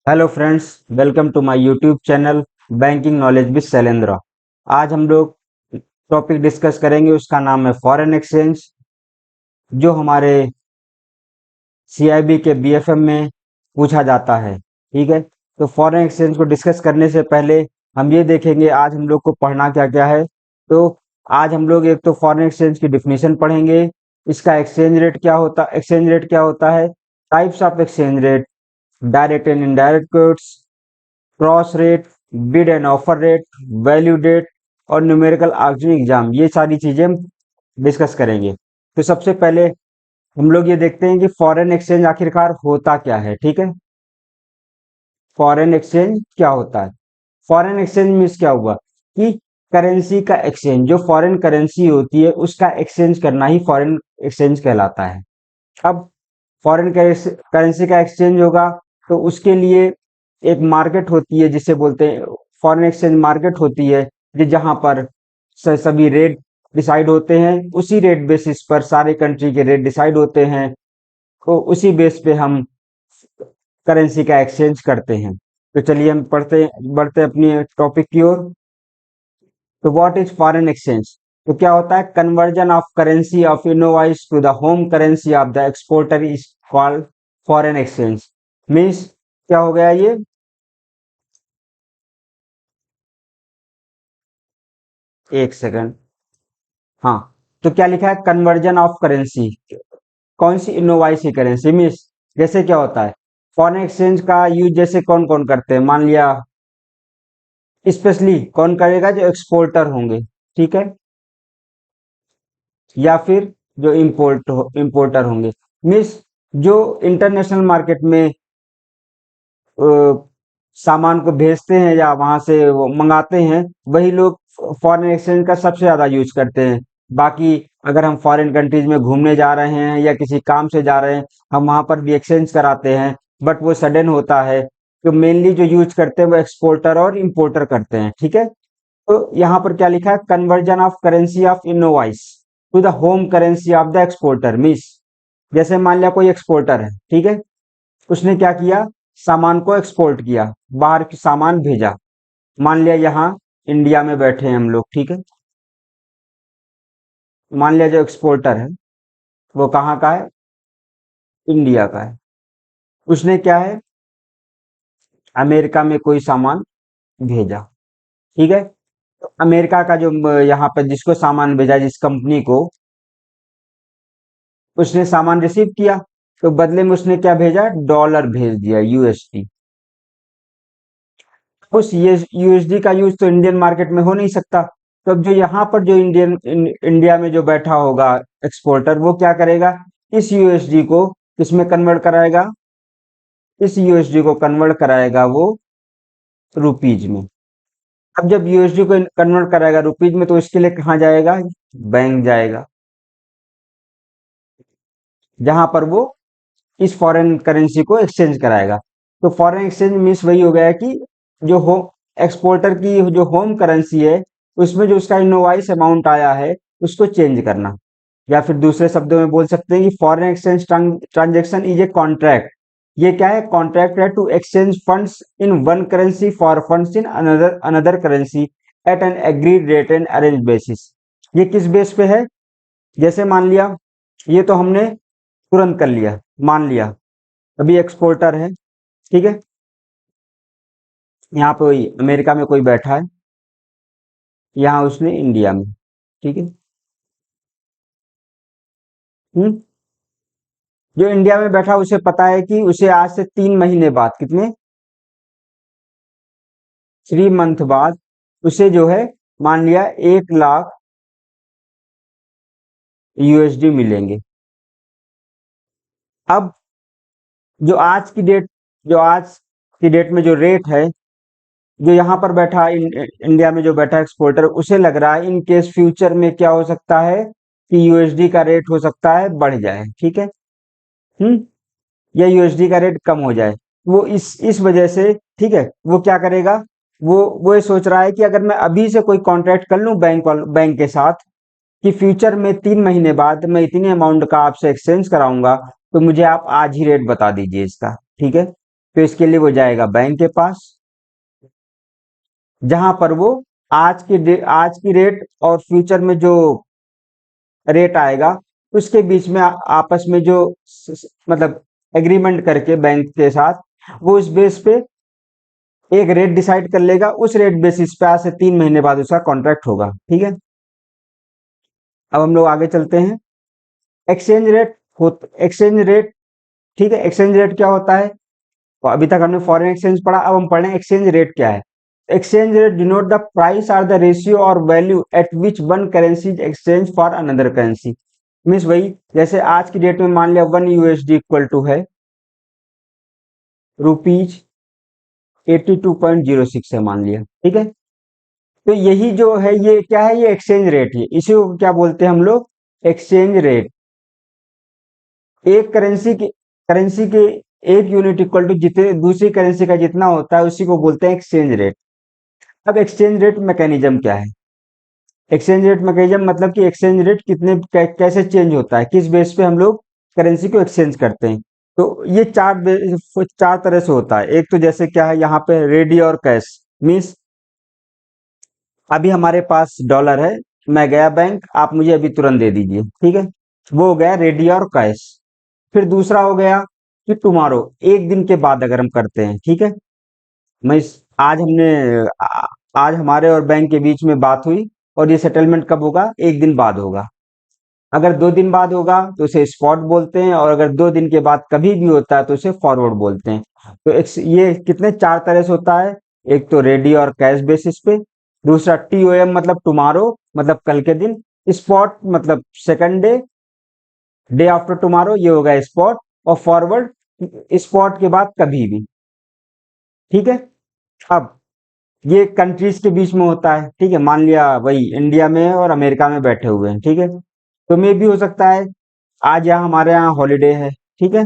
Hello friends, welcome to my YouTube channel banking knowledge with Shailendra. आज हम लोग topic discuss करेंगे, उसका नाम है फॉरेन एक्सचेंज, जो हमारे सीआईबी के बीएफएम में पूछा जाता है। ठीक है, तो फॉरेन एक्सचेंज को डिस्कस करने से पहले हम ये देखेंगे आज हम लोग को पढ़ना क्या क्या है। तो आज हम लोग एक तो फॉरेन एक्सचेंज की डिफिनीशन पढ़ेंगे, इसका एक्सचेंज रेट क्या होता है, types of exchange rate, direct and indirect quotes, cross rate, bid and offer rate, value date और न्यूमेरिकल ऑप्शन एग्जाम, ये सारी चीजें हम डिस्कस करेंगे। तो सबसे पहले हम लोग ये देखते हैं कि फॉरेन एक्सचेंज आखिरकार होता क्या है। ठीक है, फॉरेन एक्सचेंज क्या होता है? फॉरेन एक्सचेंज मीन्स क्या हुआ कि करेंसी का एक्सचेंज, जो फॉरेन करेंसी होती है उसका एक्सचेंज करना ही फॉरेन एक्सचेंज कहलाता है। अब फॉरेन करेंसी का एक्सचेंज होगा तो उसके लिए एक मार्केट होती है जिसे बोलते हैं फॉरेन एक्सचेंज मार्केट होती है, जहां पर सभी रेट डिसाइड होते हैं, उसी रेट बेसिस पर सारे कंट्री के रेट डिसाइड होते हैं। तो उसी बेस पे हम करेंसी का एक्सचेंज करते हैं। तो चलिए हम पढ़ते बढ़ते अपनी टॉपिक की ओर। तो व्हाट इज फॉरेन एक्सचेंज? तो क्या होता है? Conversion of currency of invoice to the home currency of the exporter is called foreign exchange. Means क्या हो गया ये? एक सेकंड। हाँ, तो क्या लिखा है? कन्वर्जन ऑफ करेंसी, कौन सी? इनोवाइस की करेंसी। मीन्स जैसे क्या होता है, फॉरेन एक्सचेंज का यूज जैसे कौन कौन करते हैं, मान लिया स्पेशली कौन करेगा? जो एक्सपोर्टर होंगे, ठीक है, या फिर जो इंपोर्टर होंगे। मीन्स जो इंटरनेशनल मार्केट में अ, सामान को भेजते हैं या वहां से वो मंगाते हैं, वही लोग फॉरेन एक्सचेंज का सबसे ज्यादा यूज करते हैं। बाकी अगर हम फॉरेन कंट्रीज में घूमने जा रहे हैं या किसी काम से जा रहे हैं, हम वहां पर भी एक्सचेंज कराते हैं, बट वो सडन होता है। तो मेनली जो यूज करते हैं वो एक्सपोर्टर और इंपोर्टर करते हैं। ठीक है, तो यहाँ पर क्या लिखा है? Conversion of currency of invoice to the home currency of the exporter. Means जैसे मान लिया कोई एक्सपोर्टर है, ठीक है, उसने क्या किया? सामान को एक्सपोर्ट किया, बाहर की सामान भेजा। मान लिया यहाँ इंडिया में बैठे हैं हम लोग, ठीक है, मान लिया जो एक्सपोर्टर है वो कहाँ का है? इंडिया का है। उसने क्या है? अमेरिका में कोई सामान भेजा, ठीक है। तो अमेरिका का जो यहाँ पे जिसको सामान भेजा, जिस कंपनी को, उसने सामान रिसीव किया, तो बदले में उसने क्या भेजा? डॉलर भेज दिया, यूएसडी। उस यूएसडी का यूज तो इंडियन मार्केट में हो नहीं सकता। तो अब जो यहाँ पर जो इंडिया में जो बैठा होगा एक्सपोर्टर, वो क्या करेगा? इस यूएसडी को किसमें कन्वर्ट कराएगा? इस यूएसडी को कन्वर्ट कराएगा वो रुपीज में। अब जब यूएसडी को कन्वर्ट कराएगा रुपीज में, तो इसके लिए कहाँ जाएगा? बैंक जाएगा, जहां पर वो इस फॉरेन करेंसी को एक्सचेंज कराएगा। तो फॉरेन एक्सचेंज मीन्स वही हो गया कि जो हो एक्सपोर्टर की जो होम करेंसी है, उसमें जो उसका इनवॉइस अमाउंट आया है उसको चेंज करना। या फिर दूसरे शब्दों में बोल सकते हैं कि foreign exchange transaction is a contract. ये क्या है? कॉन्ट्रैक्ट है to exchange funds in one currency for funds in another another currency at an agreed rate and arrange basis. ये किस बेस पे है? जैसे मान लिया, ये तो हमने तुरंत कर लिया, मान लिया अभी एक्सपोर्टर है, ठीक है, यहाँ पे कोई अमेरिका में कोई बैठा है, यहाँ उसने इंडिया में, ठीक है, हम्म, जो इंडिया में बैठा उसे पता है कि उसे आज से 3 महीने बाद, कितने, 3 मंथ बाद उसे जो है, मान लिया 1 लाख यूएसडी मिलेंगे। अब जो आज की डेट जो आज की डेट में जो रेट है, जो यहाँ पर बैठा है इंडिया में जो बैठा एक्सपोर्टर, उसे लग रहा है इन केस फ्यूचर में क्या हो सकता है कि यूएसडी का रेट हो सकता है बढ़ जाए, ठीक है, हम्म, या यूएसडी का रेट कम हो जाए। वो इस वजह से, ठीक है, वो क्या करेगा? वो ये सोच रहा है कि अगर मैं अभी से कोई कॉन्ट्रैक्ट कर लूं बैंक के साथ कि फ्यूचर में 3 महीने बाद मैं इतने अमाउंट का आपसे एक्सचेंज कराऊंगा, तो मुझे आप आज ही रेट बता दीजिए इसका, ठीक है। तो इसके लिए वो जाएगा बैंक के पास, जहां पर वो आज की रेट और फ्यूचर में जो रेट आएगा उसके बीच में आपस में जो मतलब एग्रीमेंट करके बैंक के साथ वो उस बेस पे एक रेट डिसाइड कर लेगा। उस रेट बेसिस पे आज से 3 महीने बाद उसका कॉन्ट्रैक्ट होगा। ठीक है, अब हम लोग आगे चलते हैं। एक्सचेंज रेट हो एक्सचेंज रेट, ठीक है, एक्सचेंज रेट क्या होता है? तो अभी तक हमने फॉरेन एक्सचेंज पढ़ा, अब हम पढ़ रहे हैं एक्सचेंज रेट क्या है। Exchange rate denote the price or the ratio और value at which one currency exchange for another currency. Means वही, जैसे आज की डेट में मान लिया 1 USD इक्वल टू है रुपीज 82.06 है मान लिया। ठीक है, तो यही जो है ये क्या है, ये एक्सचेंज रेट है। इसी को क्या बोलते हैं हम लोग? Exchange rate. एक करेंसी के एक यूनिट इक्वल टू जितने दूसरी करेंसी का जितना होता है उसी को बोलते हैं एक्सचेंज रेट। अब एक्सचेंज रेट मैकेनिज्म क्या है? एक्सचेंज रेट मैकेनिज्म मतलब कि एक्सचेंज रेट कैसे चेंज होता है, किस बेस पे हम लोग करेंसी को एक्सचेंज करते हैं। तो ये चार तरह से होता है। एक तो जैसे क्या है यहाँ पे रेडी और कैश। मीन्स अभी हमारे पास डॉलर है, मैं गया बैंक, आप मुझे अभी तुरंत दे दीजिए। ठीक है, वो हो गया रेडी और कैश। फिर दूसरा हो गया कि टुमारो, एक दिन के बाद अगर हम करते हैं। ठीक है, मैं आज आज हमारे और बैंक के बीच में बात हुई और ये सेटलमेंट कब होगा? एक दिन बाद होगा। अगर 2 दिन बाद होगा तो उसे स्पॉट बोलते हैं, और अगर 2 दिन के बाद कभी भी होता है तो उसे फॉरवर्ड बोलते हैं। तो ये कितने चार तरह से होता है। एक तो रेडी और कैश बेसिस पे, दूसरा TOM मतलब टुमारो मतलब कल के दिन, स्पॉट मतलब second day, day after tomorrow, ये होगा स्पॉट, और फॉरवर्ड स्पॉट के बाद कभी भी। ठीक है, अब ये कंट्रीज के बीच में होता है। ठीक है, मान लिया वही इंडिया में और अमेरिका में बैठे हुए हैं। ठीक है, तो मे भी हो सकता है आज यहाँ हमारे यहाँ हॉलीडे है। ठीक है,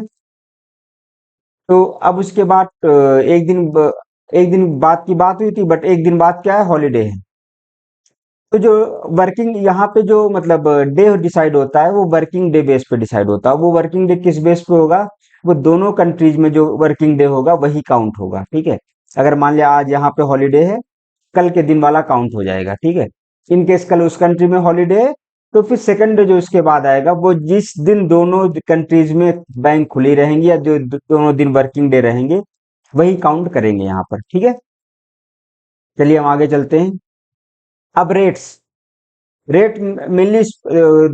तो अब उसके बाद एक दिन बाद की बात हुई थी, बट एक दिन बाद क्या है, हॉलीडे है। तो जो वर्किंग यहाँ पे जो मतलब डे डिसाइड होता है वो वर्किंग डे बेस पे डिसाइड होता है। वो वर्किंग डे किस बेस पे होगा? वो दोनों कंट्रीज में जो वर्किंग डे होगा वही काउंट होगा। ठीक है, अगर मान लिया आज यहाँ पे हॉलीडे है, कल के दिन वाला काउंट हो जाएगा। ठीक है, इन केस कल उस कंट्री में हॉलीडे है तो फिर सेकंड डे जो इसके बाद आएगा वो जिस दिन दोनों कंट्रीज में बैंक खुली रहेंगी या जो दोनों दिन वर्किंग डे रहेंगे वही काउंट करेंगे यहाँ पर। ठीक है, चलिए हम आगे चलते हैं। अब रेट्स, रेट मेनली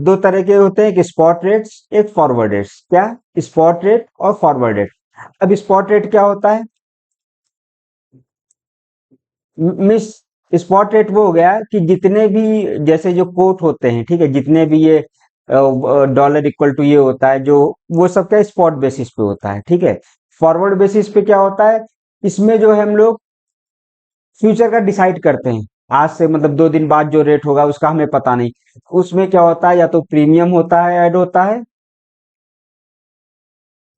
दो तरह के होते हैं, एक स्पॉट रेट्स, एक फॉरवर्ड रेट्स। क्या? स्पॉट रेट और फॉरवर्ड रेट। अब स्पॉट रेट क्या होता है? मिस स्पॉट रेट वो हो गया कि जितने भी जैसे जो कोट होते हैं, ठीक है, जितने भी ये डॉलर इक्वल टू ये होता है जो, वो सब क्या स्पॉट बेसिस पे होता है। ठीक है, फॉरवर्ड बेसिस पे क्या होता है? इसमें जो है हम लोग फ्यूचर का डिसाइड करते हैं। आज से मतलब 2 दिन बाद जो रेट होगा उसका हमें पता नहीं। उसमें क्या होता है, या तो प्रीमियम होता है, ऐड होता है,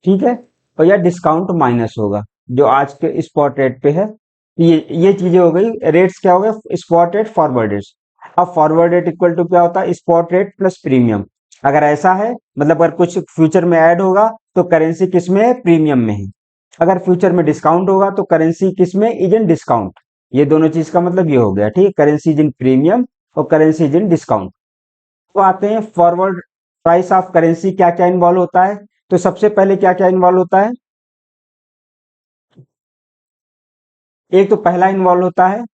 ठीक है, और या डिस्काउंट माइनस होगा जो आज के स्पॉट रेट पे है। ये चीजें हो गई। रेट्स क्या हो गए? Spot rate, forward rate. अब फॉरवर्ड रेट इक्वल टू क्या होता है? Spot rate plus premium. अगर ऐसा है मतलब अगर कुछ फ्यूचर में ऐड होगा तो करेंसी किस में है? प्रीमियम में है। अगर फ्यूचर में डिस्काउंट होगा तो करेंसी किस में? Is in discount. ये दोनों चीज का मतलब ये हो गया। ठीक है, करेंसी इज इन प्रीमियम और करेंसी इज इन डिस्काउंट। तो आते हैं फॉरवर्ड प्राइस ऑफ करेंसी, क्या क्या इन्वॉल्व होता है। तो सबसे पहले क्या क्या इन्वॉल्व होता है? एक तो पहला इन्वॉल्व होता है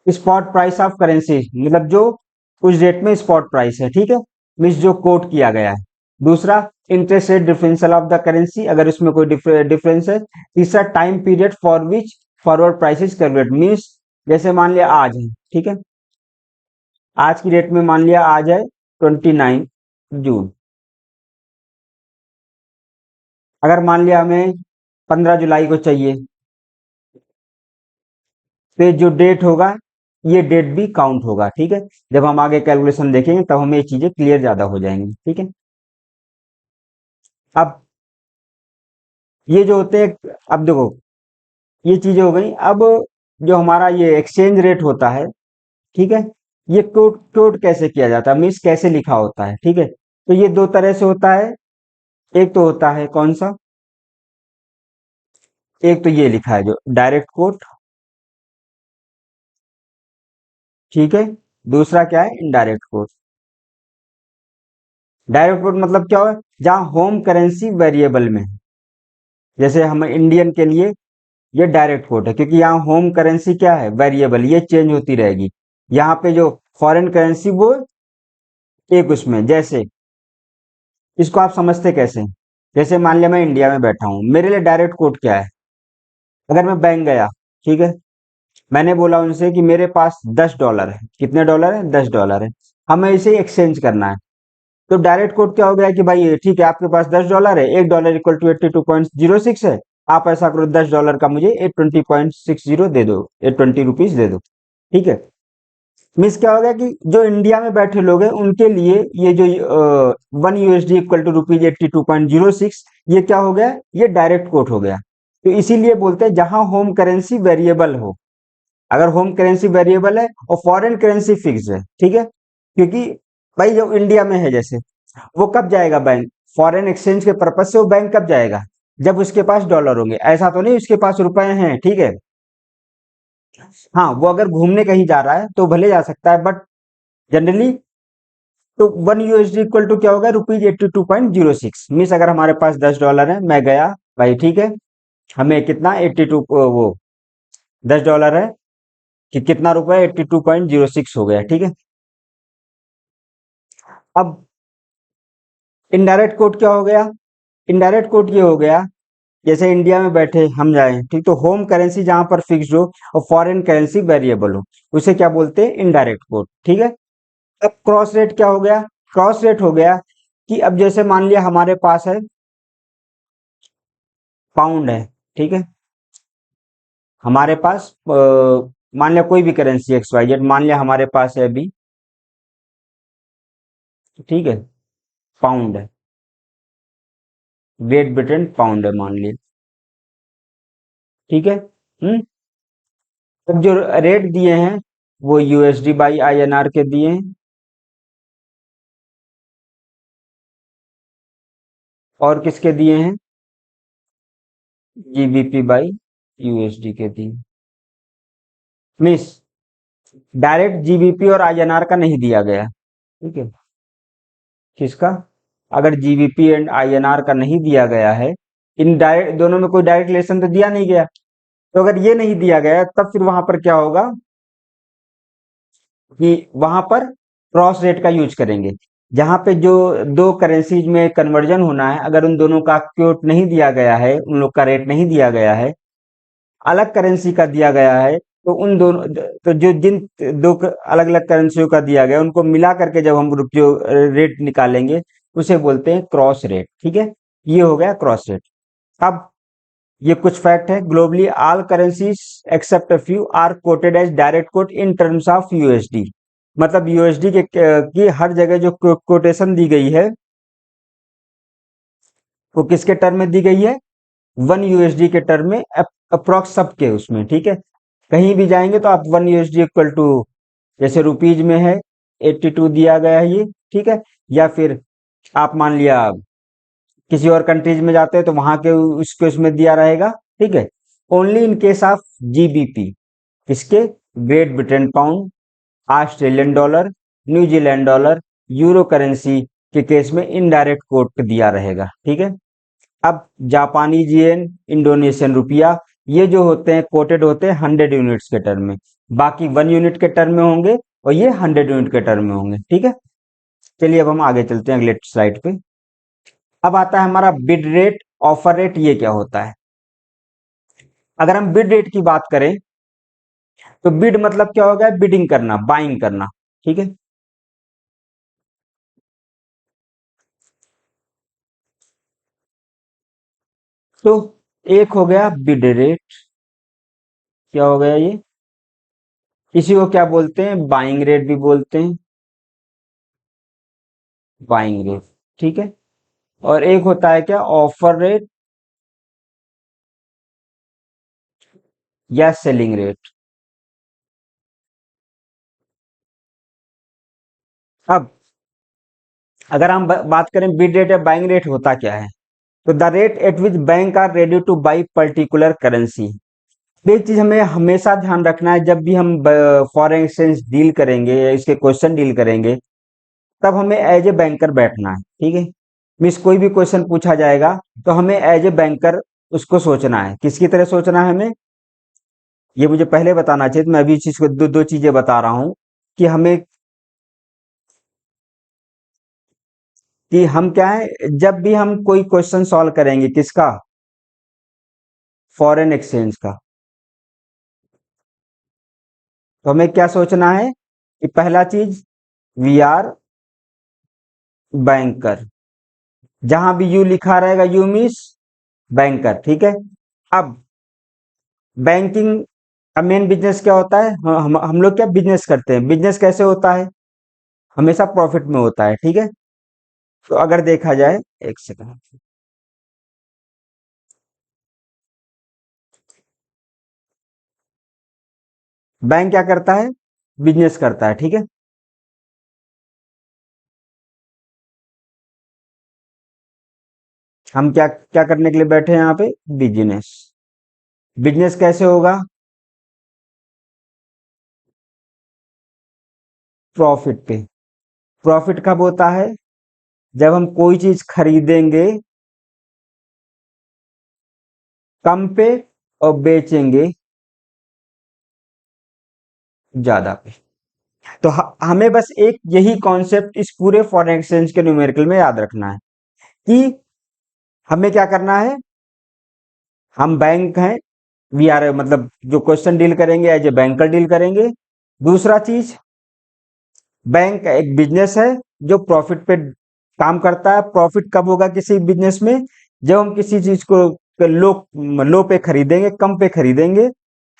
स्पॉट प्राइस ऑफ करेंसी, मतलब जो उस डेट में स्पॉट प्राइस है। ठीक है, मीन्स जो कोट किया गया है। दूसरा, interest rate differential of the currency, अगर उसमें कोई डिफरेंस है। तीसरा, time period for which forward prices calculate, means जैसे मान लिया आज है, ठीक है, आज की डेट में मान लिया आज है 29 जून। अगर मान लिया हमें 15 जुलाई को चाहिए, तो जो डेट होगा ये डेट भी काउंट होगा। ठीक है, जब हम आगे कैलकुलेशन देखेंगे तब हमें ये चीजें क्लियर ज्यादा हो जाएंगी। ठीक है, अब ये जो होते हैं, अब देखो ये चीजें हो गई। अब जो हमारा ये एक्सचेंज रेट होता है, ठीक है, ये कोट कोट कैसे किया जाता है, मीन्स कैसे लिखा होता है। ठीक है, तो ये दो तरह से होता है। एक तो होता है कौन सा? एक तो ये लिखा है जो डायरेक्ट कोट, ठीक है। दूसरा क्या है, इनडायरेक्ट कोट। डायरेक्ट कोट मतलब क्या है, जहां होम करेंसी वेरिएबल में है। जैसे हम इंडियन के लिए ये डायरेक्ट कोट है, क्योंकि यहाँ होम करेंसी क्या है, वेरिएबल, ये चेंज होती रहेगी। यहाँ पे जो फॉरेन करेंसी वो एक उसमें, जैसे इसको आप समझते कैसे, जैसे मान लिया मैं इंडिया में बैठा हूँ, मेरे लिए डायरेक्ट कोट क्या है। अगर मैं बैंक गया, ठीक है, मैंने बोला उनसे कि मेरे पास $10 है। कितने डॉलर है, $10 है, हमें इसे एक्सचेंज करना है। तो डायरेक्ट कोड क्या हो गया कि भाई ठीक है, आपके पास $10 है, $1 इक्वल टू 82.06 है। आप ऐसा करो, $10 का मुझे 820.60 दे दो, 820 रुपीज दे दो, ठीक है। मीन्स क्या हो गया कि जो इंडिया में बैठे लोग हैं उनके लिए ये जो 1 USD इक्वल टू ₹82.06, ये क्या हो गया, ये डायरेक्ट कोट हो गया। तो इसीलिए बोलते हैं जहां होम करेंसी वेरिएबल हो। अगर होम करेंसी वेरिएबल है और फॉरेन करेंसी फिक्स है, ठीक है, क्योंकि भाई जो इंडिया में है, जैसे वो कब जाएगा बैंक, फॉरेन एक्सचेंज के पर्पज से वो बैंक कब जाएगा, जब उसके पास डॉलर होंगे। ऐसा तो नहीं उसके पास रुपए हैं, ठीक है। हाँ, वो अगर घूमने कहीं जा रहा है तो भले जा सकता है, बट जनरली तो 1 USD इक्वल टू क्या होगा, ₹82.06। मीन्स अगर हमारे पास $10 है, मैं गया, भाई ठीक है, हमें कितना 82, वो $10 है कि कितना रुपए, 82.06 हो गया, ठीक है। अब इनडायरेक्ट कोड क्या हो गया, इनडायरेक्ट कोड ये हो गया, जैसे इंडिया में बैठे हम जाएं, ठीक, तो होम करेंसी जहां पर फिक्स्ड हो और फॉरेन करेंसी वेरिएबल हो, उसे क्या बोलते हैं, इनडायरेक्ट कोड, ठीक है। अब क्रॉस रेट क्या हो गया, क्रॉस रेट हो गया कि अब जैसे मान लिया हमारे पास है पाउंड है, ठीक है, हमारे पास मान लिया कोई भी करेंसी XYZ, मान लिया हमारे पास है अभी, ठीक है, पाउंड है, ग्रेट ब्रिटेन पाउंड है मान लिया, ठीक है। अब जो रेट दिए हैं वो USD/INR के दिए हैं, और किसके दिए हैं, GBP/USD के दिए। मिस डायरेक्ट GBP और INR का नहीं दिया गया, ठीक है। किसका, अगर GBP एंड INR का नहीं दिया गया है, इन डायरेक्ट दोनों में कोई डायरेक्ट रिलेशन तो दिया नहीं गया। तो अगर ये नहीं दिया गया तब फिर वहां पर क्या होगा कि वहां पर क्रॉस रेट का यूज करेंगे। जहां पे जो दो करेंसीज में कन्वर्जन होना है, अगर उन दोनों का क्योट नहीं दिया गया है, उन लोग का रेट नहीं दिया गया है, अलग करेंसी का दिया गया है, तो उन दोनों, तो जो जिन दो अलग अलग करेंसियों का दिया गया उनको मिला करके जब हम जो रेट निकालेंगे उसे बोलते हैं क्रॉस रेट, ठीक है। ये हो गया क्रॉस रेट। अब ये कुछ फैक्ट है, globally all currencies except a few are quoted as direct quote in terms of USD। मतलब USD के की हर जगह जो कोटेशन दी गई है वो किसके टर्म में दी गई है, 1 USD के टर्म में, अप्रोक्स सबके उसमें, ठीक है। कहीं भी जाएंगे तो आप 1 USD इक्वल टू, जैसे रुपीज में है 82 दिया गया है ये, ठीक है। या फिर आप मान लिया किसी और कंट्रीज में जाते हैं तो वहां के उसके उसमें दिया रहेगा, ठीक है। Only in case of GBP, किसके, great Britain pound, Australian dollar, New Zealand dollar, euro currency के केस में इनडायरेक्ट कोट दिया रहेगा, ठीक है। अब जापानी येन, इंडोनेशियन रुपया, ये जो होते हैं कोटेड होते हैं 100 यूनिट्स के टर्म में, बाकी 1 यूनिट के टर्म में होंगे और ये 100 यूनिट के टर्म में होंगे, ठीक है। चलिए अब हम आगे चलते हैं अगले स्लाइड पे। अब आता है हमारा बिड रेट, ऑफर रेट, ये क्या होता है। अगर हम बिड रेट की बात करें तो बिड मतलब क्या होगा, बिडिंग करना, बाइंग करना, ठीक है। तो एक हो गया बिड रेट, क्या हो गया ये, इसी को क्या बोलते हैं, बाइंग रेट भी बोलते हैं, बाइंग रेट, ठीक है। और एक होता है क्या, ऑफर रेट या सेलिंग रेट। अब अगर हम बात करें बिड रेट या बाइंग रेट होता क्या है, तो the rate at which bank are ready to buy particular currency. एक चीज हमें हमेशा ध्यान रखना है, जब भी हम फॉरेन एक्सचेंज डील करेंगे या इसके क्वेश्चन डील करेंगे, तब हमें एज ए बैंकर बैठना है। ठीक है, मीन्स कोई भी क्वेश्चन पूछा जाएगा तो हमें एज ए बैंकर उसको सोचना है। किसकी तरह सोचना है हमें, ये मुझे पहले बताना चाहिए, तो मैं अभी इस चीज को दो दो चीजें बता रहा हूँ कि हमें, कि हम क्या है, जब भी हम कोई क्वेश्चन सॉल्व करेंगे किसका, फॉरेन एक्सचेंज का, तो हमें क्या सोचना है कि पहला चीज, वी आर बैंकर। जहां भी यू लिखा रहेगा यू मीन्स बैंकर। ठीक है, अब बैंकिंग का मेन बिजनेस क्या होता है, हम लोग क्या बिजनेस करते हैं, बिजनेस कैसे होता है, हमेशा प्रॉफिट में होता है। ठीक है, तो अगर देखा जाए, एक सेकंड, बैंक क्या करता है, बिजनेस करता है। ठीक है, हम क्या क्या करने के लिए बैठे हैं यहाँ पे, बिजनेस। बिजनेस कैसे होगा, प्रॉफिट पे। प्रॉफिट कब होता है, जब हम कोई चीज खरीदेंगे कम पे और बेचेंगे ज्यादा पे। तो हमें बस एक यही कॉन्सेप्ट इस पूरे फॉरेन एक्सचेंज के न्यूमेरिकल में याद रखना है कि हमें क्या करना है, हम बैंक हैं, वी आर मतलब जो क्वेश्चन डील करेंगे एज ए बैंकर डील करेंगे। दूसरा चीज, बैंक एक बिजनेस है जो प्रॉफिट पे काम करता है। प्रॉफिट कब होगा किसी बिजनेस में, जब हम किसी चीज को लो लो पे खरीदेंगे, कम पे खरीदेंगे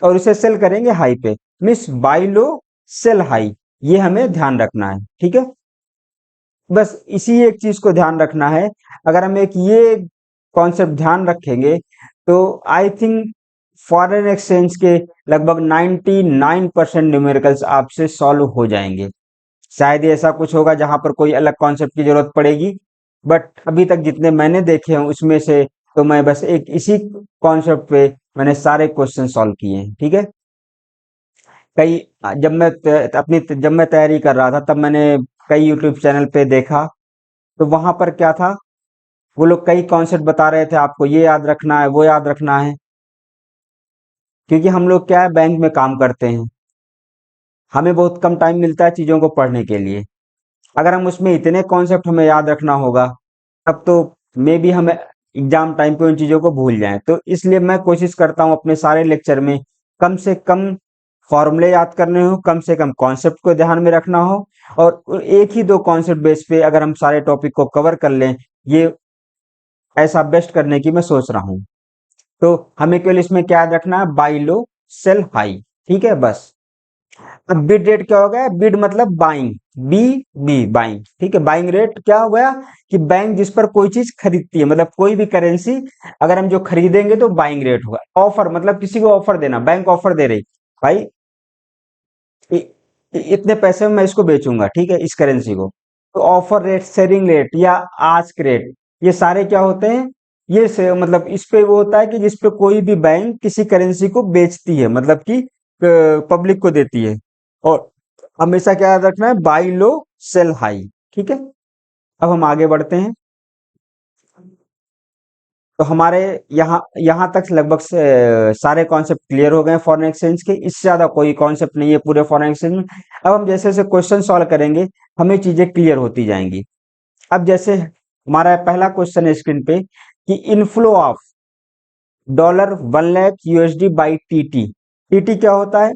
और उसे सेल करेंगे हाई पे, means buy low sell high. ये हमें ध्यान रखना है। ठीक है, बस इसी एक चीज को ध्यान रखना है। अगर हम एक ये कॉन्सेप्ट ध्यान रखेंगे तो आई थिंक फॉरेन एक्सचेंज के लगभग 99% न्यूमेरिकल्स आपसे सॉल्व हो जाएंगे। शायद ही ऐसा कुछ होगा जहां पर कोई अलग कॉन्सेप्ट की जरूरत पड़ेगी, बट अभी तक जितने मैंने देखे हैं उसमें से तो मैं बस एक इसी कॉन्सेप्ट पे मैंने सारे क्वेश्चन सॉल्व किए हैं। ठीक है, कई जब मैं तैयारी कर रहा था तब मैंने कई यूट्यूब चैनल पे देखा, तो वहां पर क्या था, वो लोग कई कॉन्सेप्ट बता रहे थे, आपको ये याद रखना है वो याद रखना है। क्योंकि हम लोग क्या है, बैंक में काम करते हैं, हमें बहुत कम टाइम मिलता है चीजों को पढ़ने के लिए। अगर हम उसमें इतने कॉन्सेप्ट हमें याद रखना होगा, तब तो मे बी हम एग्जाम टाइम पे उन चीजों को भूल जाएं। तो इसलिए मैं कोशिश करता हूँ अपने सारे लेक्चर में कम से कम फॉर्मूले याद करने हो, कम से कम कॉन्सेप्ट को ध्यान में रखना हो, और एक ही दो कॉन्सेप्ट बेस पे अगर हम सारे टॉपिक को कवर कर लें, ये ऐसा बेस्ट करने की मैं सोच रहा हूँ। तो हमें केवल इसमें क्या याद रखना है, बाई लो सेल हाई। ठीक है, बस। अब बिड रेट क्या हो गया, बिड मतलब बाइंग, बी बी बाइंग। ठीक है, बाइंग रेट क्या हो गया कि बैंक जिस पर कोई चीज खरीदती है, मतलब कोई भी करेंसी अगर हम जो खरीदेंगे तो बाइंग रेट होगा। ऑफर मतलब किसी को ऑफर देना, बैंक ऑफर दे रही, भाई इ, इतने पैसे में मैं इसको बेचूंगा, ठीक है, इस करेंसी को। तो ऑफर रेट, सेलिंग रेट या आस्क रेट, ये सारे क्या होते हैं, ये से मतलब इस पे वो होता है कि जिस पे कोई भी बैंक किसी करेंसी को बेचती है, मतलब कि पब्लिक को देती है। और हमेशा क्या याद रखना है, बाई लो सेल हाई। ठीक है, अब हम आगे बढ़ते हैं। तो हमारे यहाँ यहाँ तक लगभग सारे कॉन्सेप्ट क्लियर हो गए फॉरेन एक्सचेंज के, इससे ज्यादा कोई कॉन्सेप्ट नहीं है पूरे फॉरेन एक्सचेंज में। अब हम जैसे जैसे क्वेश्चन सॉल्व करेंगे हमें चीजें क्लियर होती जाएंगी। अब जैसे हमारा पहला क्वेश्चन है स्क्रीन पे कि inflow of $1 lakh by TT. TT क्या होता है,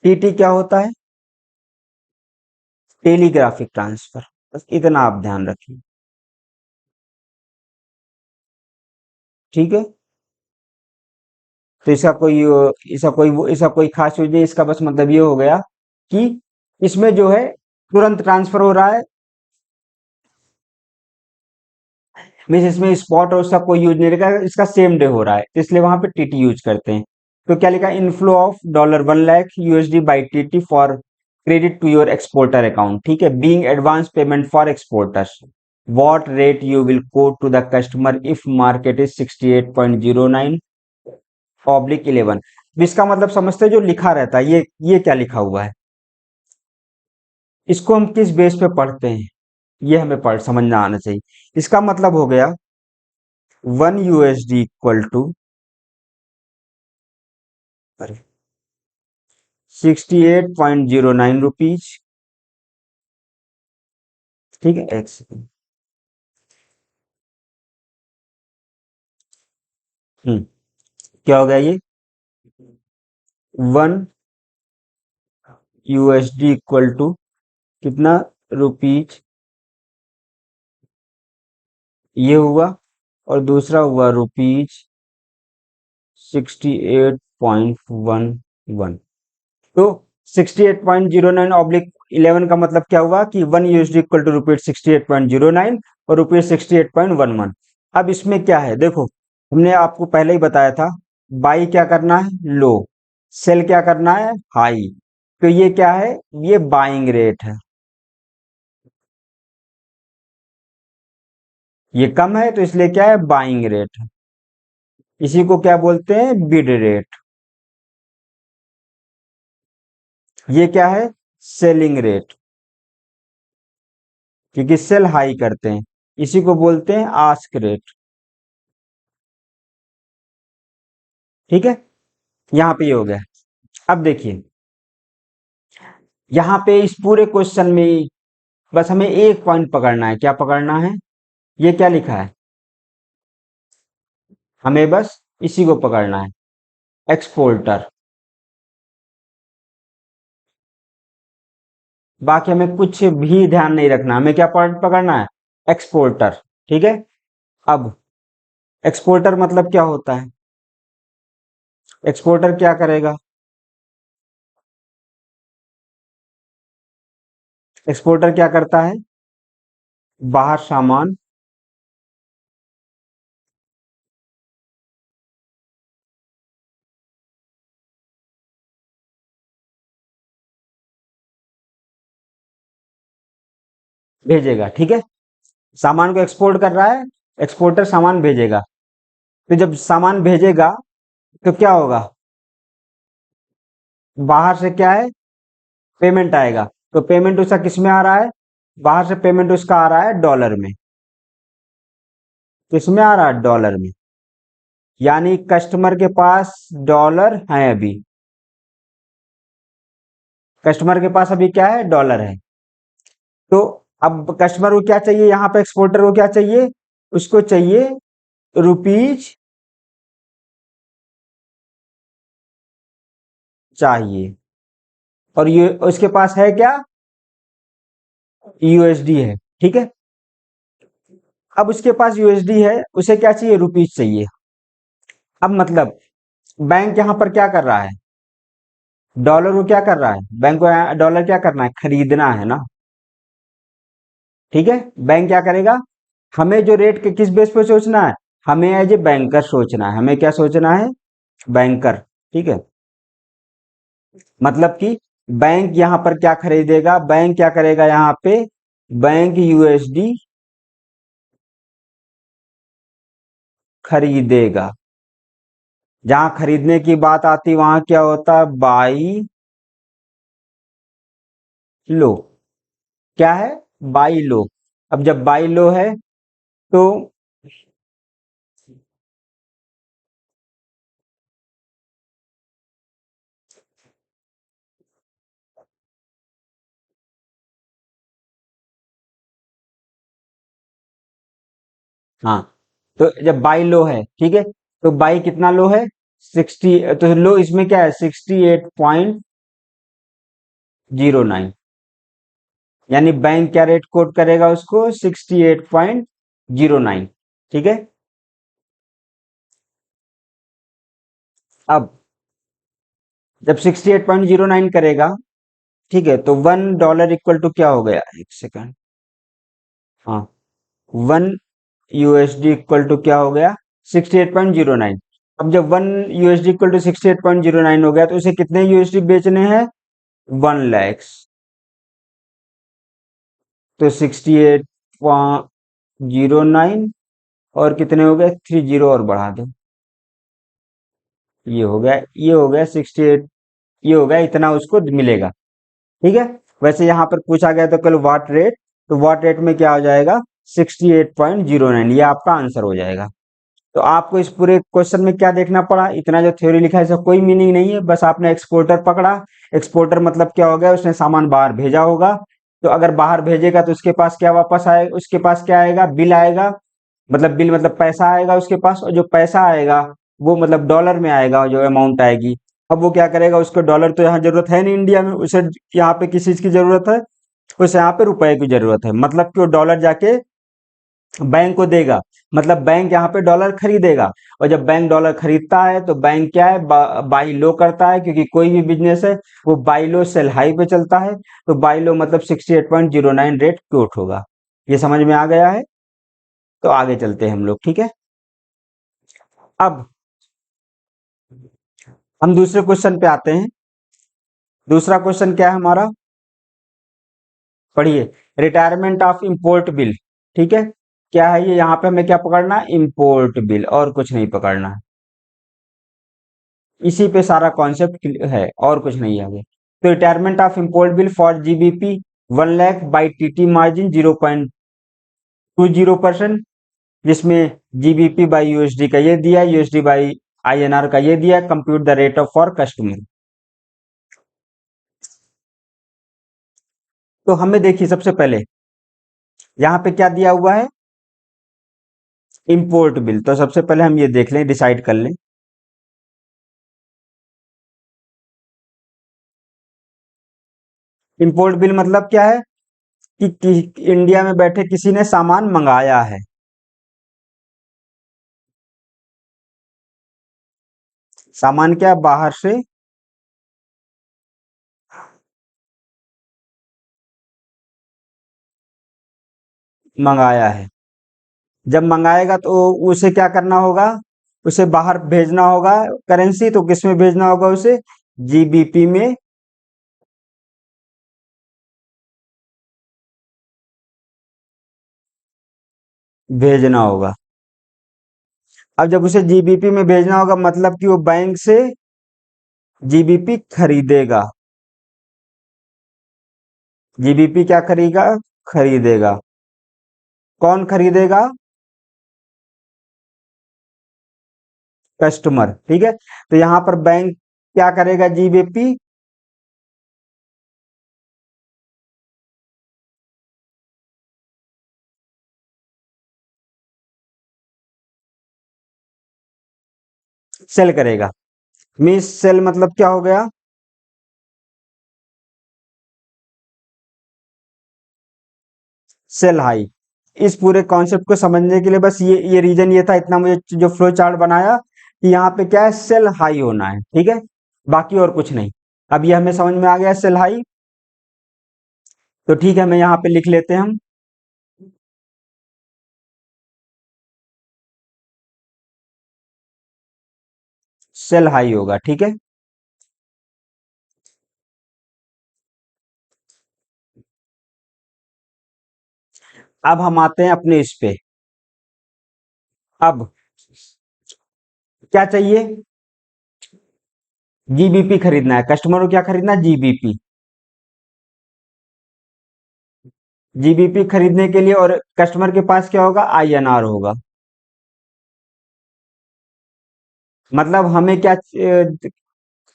टीटी क्या होता है, टेलीग्राफिक ट्रांसफर। बस इतना आप ध्यान रखिए। ठीक है, तो इसका कोई खास यूज नहीं, इसका बस मतलब ये हो गया कि इसमें जो है तुरंत ट्रांसफर हो रहा है, मीन्स इसमें स्पॉट और उसका कोई यूज नहीं रहेगा, इसका सेम डे हो रहा है, तो इसलिए वहां पे टीटी यूज करते हैं। तो क्या लिखा, inflow of $1 lakh by TT for credit to your exporter account, ठीक है, being advance payment for exporters, what rate you will quote to the customer if market is 68.09 oblique 11। इसका मतलब समझते हैं, जो लिखा रहता है ये क्या लिखा हुआ है, इसको हम किस बेस पे पढ़ते हैं, ये हमें पढ़ समझना आना चाहिए। इसका मतलब हो गया 1 USD इक्वल टू 68.09 रुपीज, ठीक है, एक सेकेंड। क्या हो गया ये, 1 USD इक्वल टू कितना रुपीज, ये हुआ, और दूसरा हुआ रुपीज 68.11। तो 68.09/11 का मतलब क्या हुआ कि 1 USD इक्वल टू रुपीज 68.09 और रुपीज 68.11। अब इसमें क्या है देखो, हमने आपको पहले ही बताया था, बाई क्या करना है लो, सेल क्या करना है हाई। तो ये क्या है, ये बाइंग रेट है, ये कम है तो इसलिए क्या है बाइंग रेट है, इसी को क्या बोलते हैं बिड रेट। ये क्या है सेलिंग रेट, क्योंकि सेल हाई करते हैं, इसी को बोलते हैं आस्क रेट, ठीक है। यहाँ पे ये हो गया। अब देखिए, यहाँ पे इस पूरे क्वेश्चन में बस हमें एक पॉइंट पकड़ना है, क्या पकड़ना है, ये क्या लिखा है, हमें बस इसी को पकड़ना है, एक्सपोर्टर। बाकी हमें कुछ भी ध्यान नहीं रखना, हमें क्या पॉइंट पकड़ना है, एक्सपोर्टर, ठीक है। अब एक्सपोर्टर मतलब क्या होता है, एक्सपोर्टर क्या करेगा, एक्सपोर्टर क्या करता है, बाहर सामान भेजेगा, ठीक है, सामान को एक्सपोर्ट कर रहा है, एक्सपोर्टर सामान भेजेगा। तो जब सामान भेजेगा तो क्या होगा, बाहर से क्या है पेमेंट आएगा, तो पेमेंट उसका किस में आ रहा है, बाहर से पेमेंट उसका आ रहा है डॉलर में, किसमें आ रहा है डॉलर में, यानी कस्टमर के पास डॉलर है अभी, कस्टमर के पास अभी क्या है डॉलर है। तो अब कस्टमर को क्या चाहिए, यहाँ पे एक्सपोर्टर को क्या चाहिए, उसको चाहिए रुपीज चाहिए, और ये उसके पास है क्या, यूएसडी है, ठीक है। अब उसके पास यूएसडी है, उसे क्या चाहिए रुपीज चाहिए। अब मतलब बैंक यहां पर क्या कर रहा है, डॉलर को क्या कर रहा है, बैंक को डॉलर क्या करना है खरीदना है ना, ठीक है। बैंक क्या करेगा, हमें जो रेट के किस बेस पे सोचना है, हमें एज ए बैंकर सोचना है, हमें क्या सोचना है बैंकर, ठीक है। मतलब कि बैंक यहां पर क्या खरीदेगा, बैंक क्या करेगा यहाँ पे, बैंक यूएसडी खरीदेगा। जहां खरीदने की बात आती वहां क्या होता है बाई लो, क्या है बाई लो। अब जब बाई लो है तो हाँ, तो जब बाई लो है ठीक है, तो बाई कितना लो है 60, तो लो इसमें क्या है 68.09, यानी बैंक क्या रेट कोट करेगा उसको 68.09, ठीक है। अब जब 68.09 करेगा, ठीक है, तो $1 इक्वल टू क्या हो गया, एक सेकंड, हाँ, 1 USD इक्वल टू क्या हो गया 68.09। अब जब 1 USD इक्वल टू 68.09 हो गया तो उसे कितने USD बेचने हैं? 1 लाख। तो 68.09 और कितने हो गए? 30 और बढ़ा दो। ये हो गया, ये हो गया 68, ये हो गया, इतना उसको मिलेगा। ठीक है। वैसे यहाँ पर पूछा गया तो कल वाट रेट, तो वाट रेट में क्या हो जाएगा? 68.09, ये आपका आंसर हो जाएगा। तो आपको इस पूरे क्वेश्चन में क्या देखना पड़ा? इतना जो थ्योरी लिखा है इसका कोई मीनिंग नहीं है, बस आपने एक्सपोर्टर पकड़ा। एक्सपोर्टर मतलब क्या हो गया? उसने सामान बाहर भेजा होगा, तो अगर बाहर भेजेगा तो उसके पास क्या वापस आएगा? उसके पास क्या आएगा? बिल आएगा। मतलब बिल मतलब पैसा आएगा उसके पास, और जो पैसा आएगा वो मतलब डॉलर में आएगा, जो अमाउंट आएगी। अब वो क्या करेगा? उसको डॉलर तो यहाँ जरूरत है नहीं इंडिया में, उसे यहाँ पे किस चीज की जरूरत है? उसे यहाँ पे रुपए की जरूरत है, मतलब कि वो डॉलर जाके बैंक को देगा। मतलब बैंक यहाँ पे डॉलर खरीदेगा, और जब बैंक डॉलर खरीदता है तो बैंक क्या है? बाई लो करता है, क्योंकि कोई भी बिजनेस है वो बाई लो सेल हाई पे चलता है। तो बाई लो मतलब 68.09 रेट कोट होगा। ये समझ में आ गया है? तो आगे चलते हैं हम लोग, ठीक है। अब हम दूसरे क्वेश्चन पे आते हैं। दूसरा क्वेश्चन क्या है हमारा? पढ़िए। Retirement of import bill. ठीक है। क्या है ये? यहाँ पे हमें क्या पकड़ना है? इंपोर्ट बिल, और कुछ नहीं पकड़ना है। इसी पे सारा कॉन्सेप्ट है, और कुछ नहीं है आगे। तो retirement of import bill for GBP 1 lakh by TT margin 0.20%, जिसमें जीबीपी बाई यूएसडी का ये दिया, यूएसडी बाई आईएनआर का ये दिया। Compute the rate of for customer. तो हमें देखिए सबसे पहले यहाँ पे क्या दिया हुआ है? Import bill. तो सबसे पहले हम ये देख लें, डिसाइड कर लें। इंपोर्ट बिल मतलब क्या है? कि इंडिया में बैठे किसी ने सामान मंगाया है। सामान क्या? बाहर से मंगाया है। जब मंगाएगा तो उसे क्या करना होगा? उसे बाहर भेजना होगा करेंसी। तो किस में भेजना होगा उसे? जीबीपी में भेजना होगा। अब जब उसे जीबीपी में भेजना होगा मतलब कि वो बैंक से जीबीपी खरीदेगा। जीबीपी क्या खरीदेगा? खरीदेगा। कौन खरीदेगा? कस्टमर। ठीक है। तो यहां पर बैंक क्या करेगा? जीबीपी सेल करेगा। मीन्स सेल मतलब क्या हो गया? Sell high. इस पूरे कॉन्सेप्ट को समझने के लिए बस ये रीजन ये था, इतना मुझे जो फ्लो चार्ट बनाया कि यहाँ पे क्या है? सेल हाई होना है। ठीक है। बाकी और कुछ नहीं। अब ये हमें समझ में आ गया सेल हाई। तो ठीक है, हमें यहाँ पे लिख लेते हैं हम। सेल हाई होगा। ठीक है। अब हम आते हैं अपने इस पे। अब क्या चाहिए? जीबीपी खरीदना है। कस्टमर को क्या खरीदना है? जीबीपी। जीबीपी खरीदने के लिए, और कस्टमर के पास क्या होगा? आईएनआर होगा। मतलब हमें क्या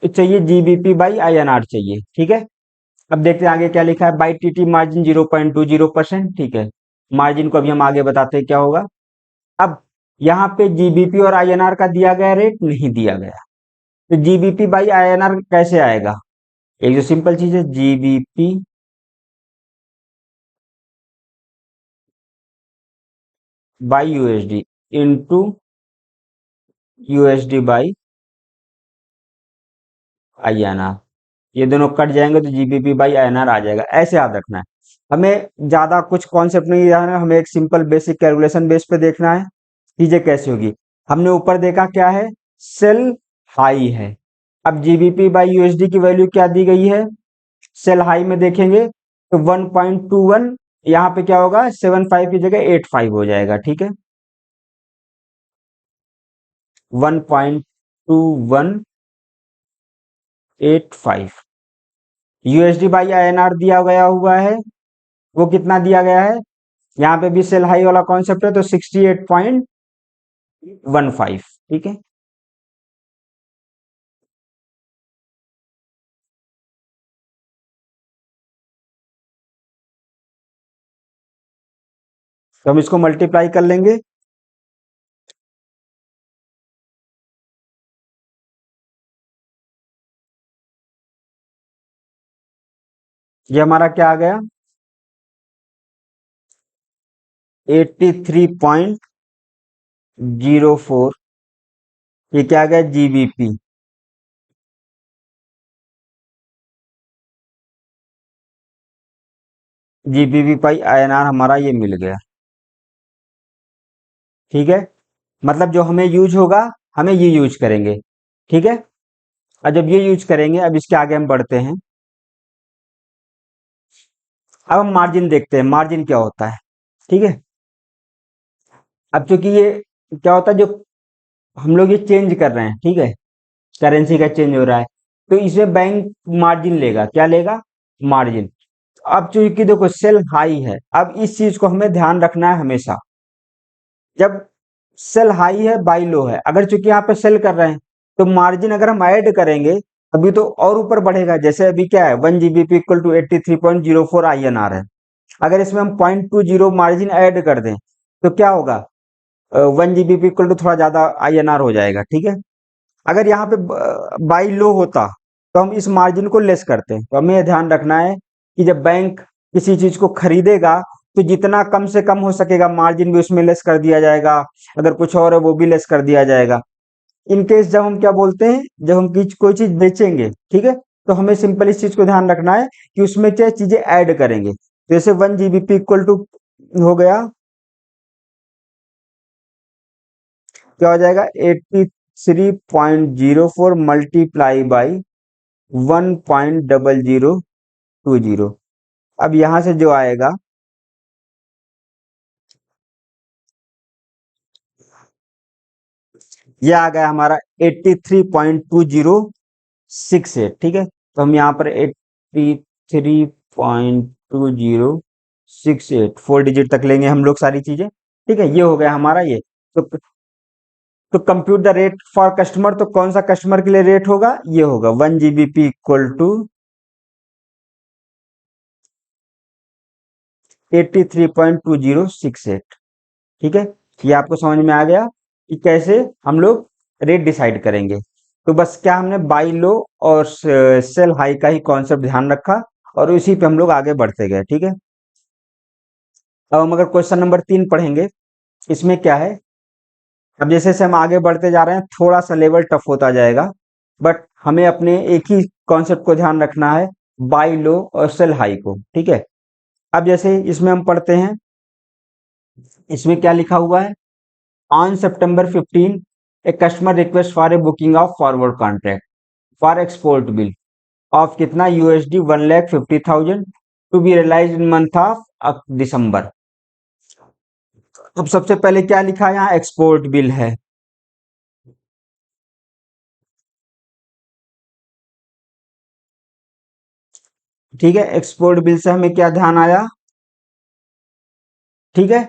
चाहिए? जीबीपी बाई आईएनआर चाहिए। ठीक है। अब देखते हैं आगे क्या लिखा है। By TT margin 0.20%। ठीक है। मार्जिन को अभी हम आगे बताते हैं क्या होगा। अब यहाँ पे जीबीपी और आईएनआर का दिया गया रेट नहीं दिया गया, तो जीबीपी बाई आईएनआर कैसे आएगा? एक जो सिंपल चीज है, GBP by USD into USD by INR. ये दोनों कट जाएंगे तो जीबीपी बाई आईएनआर आ जाएगा। ऐसे याद रखना है। हमें ज्यादा कुछ कॉन्सेप्ट नहीं जानना है, हमें एक सिंपल बेसिक कैलकुलेशन बेस पे देखना है चीजें कैसे होगी। हमने ऊपर देखा क्या है? सेल हाई है। अब जीबीपी बाई यूएसडी की वैल्यू क्या दी गई है, सेल हाई में देखेंगे तो 1.21, यहाँ पे क्या होगा 75 की जगह 85 हो जाएगा, ठीक है। 1.2185 यूएसडी बाई आईएनआर दिया गया हुआ है, वो कितना दिया गया है, यहाँ पे भी सेल हाई वाला कॉन्सेप्ट है तो 68.15, ठीक है। तो हम इसको मल्टीप्लाई कर लेंगे, ये हमारा क्या आ गया 83.04, ये क्या आ गया जीबीपी। जीबीपी पाई आईएनआर हमारा ये मिल गया, ठीक है। मतलब जो हमें यूज होगा हमें ये यूज करेंगे, ठीक है। और जब ये यूज करेंगे, अब इसके आगे हम बढ़ते हैं। अब हम मार्जिन देखते हैं, मार्जिन क्या होता है, ठीक है। अब चूंकि ये क्या होता है, जो हम लोग ये चेंज कर रहे हैं, ठीक है, करेंसी का चेंज हो रहा है, तो इसे बैंक मार्जिन लेगा, क्या लेगा, मार्जिन। अब चूंकि देखो सेल हाई है, अब इस चीज को हमें ध्यान रखना है हमेशा, जब सेल हाई है बाई लो है, अगर चूंकि यहाँ पे सेल कर रहे हैं तो मार्जिन अगर हम ऐड करेंगे अभी तो और ऊपर बढ़ेगा। जैसे अभी क्या है 1 GBP इक्वल टू 83.04 INR है, अगर इसमें हम 0.20 मार्जिन ऐड कर दें तो क्या होगा, 1 GBP इक्वल टू थोड़ा ज्यादा INR हो जाएगा, ठीक है। अगर यहाँ पे बाई लो होता तो हम इस मार्जिन को लेस करते हैं। तो हमें यह ध्यान रखना है कि जब बैंक किसी चीज को खरीदेगा तो जितना कम से कम हो सकेगा मार्जिन भी उसमें लेस कर दिया जाएगा, अगर कुछ और है वो भी लेस कर दिया जाएगा। इन केस जब हम क्या बोलते हैं, जब हम कोई चीज बेचेंगे, ठीक है, तो हमें सिंपल इस चीज को ध्यान रखना है कि उसमें क्या चीजें ऐड करेंगे। जैसे 1 GBP इक्वल टू हो गया, क्या हो जाएगा 83.04 मल्टीप्लाई बाई 1.0020। अब यहां से जो आएगा, ये आ गया हमारा 83.2068, ठीक है। तो हम यहाँ पर 83.2068 4 डिजिट तक लेंगे हम लोग सारी चीजें, ठीक है। ये हो गया हमारा ये। तो compute the rate for customer, तो कौन सा कस्टमर के लिए रेट होगा, ये होगा 1 GBP इक्वल टू 83.2068, ठीक है। ये आपको समझ में आ गया कि कैसे हम लोग रेट डिसाइड करेंगे। तो बस क्या हमने बाई लो और सेल हाई का ही कॉन्सेप्ट ध्यान रखा और उसी पे हम लोग आगे बढ़ते गए, ठीक है। अब हम अगर क्वेश्चन नंबर 3 पढ़ेंगे, इसमें क्या है, अब जैसे जैसे हम आगे बढ़ते जा रहे हैं थोड़ा सा लेवल टफ होता जाएगा, बट हमें अपने एक ही कॉन्सेप्ट को ध्यान रखना है, बाई लो और सेल हाई को, ठीक है। अब जैसे इसमें हम पढ़ते हैं, इसमें क्या लिखा हुआ है, ऑन सितंबर 15 a customer request for a booking of forward contract for export bill of कितना USD 1,50,000 to be realise in month of दिसंबर। अब सबसे पहले क्या लिखा है, यहाँ एक्सपोर्ट बिल है, ठीक है। एक्सपोर्ट बिल से हमें क्या ध्यान आया, ठीक है,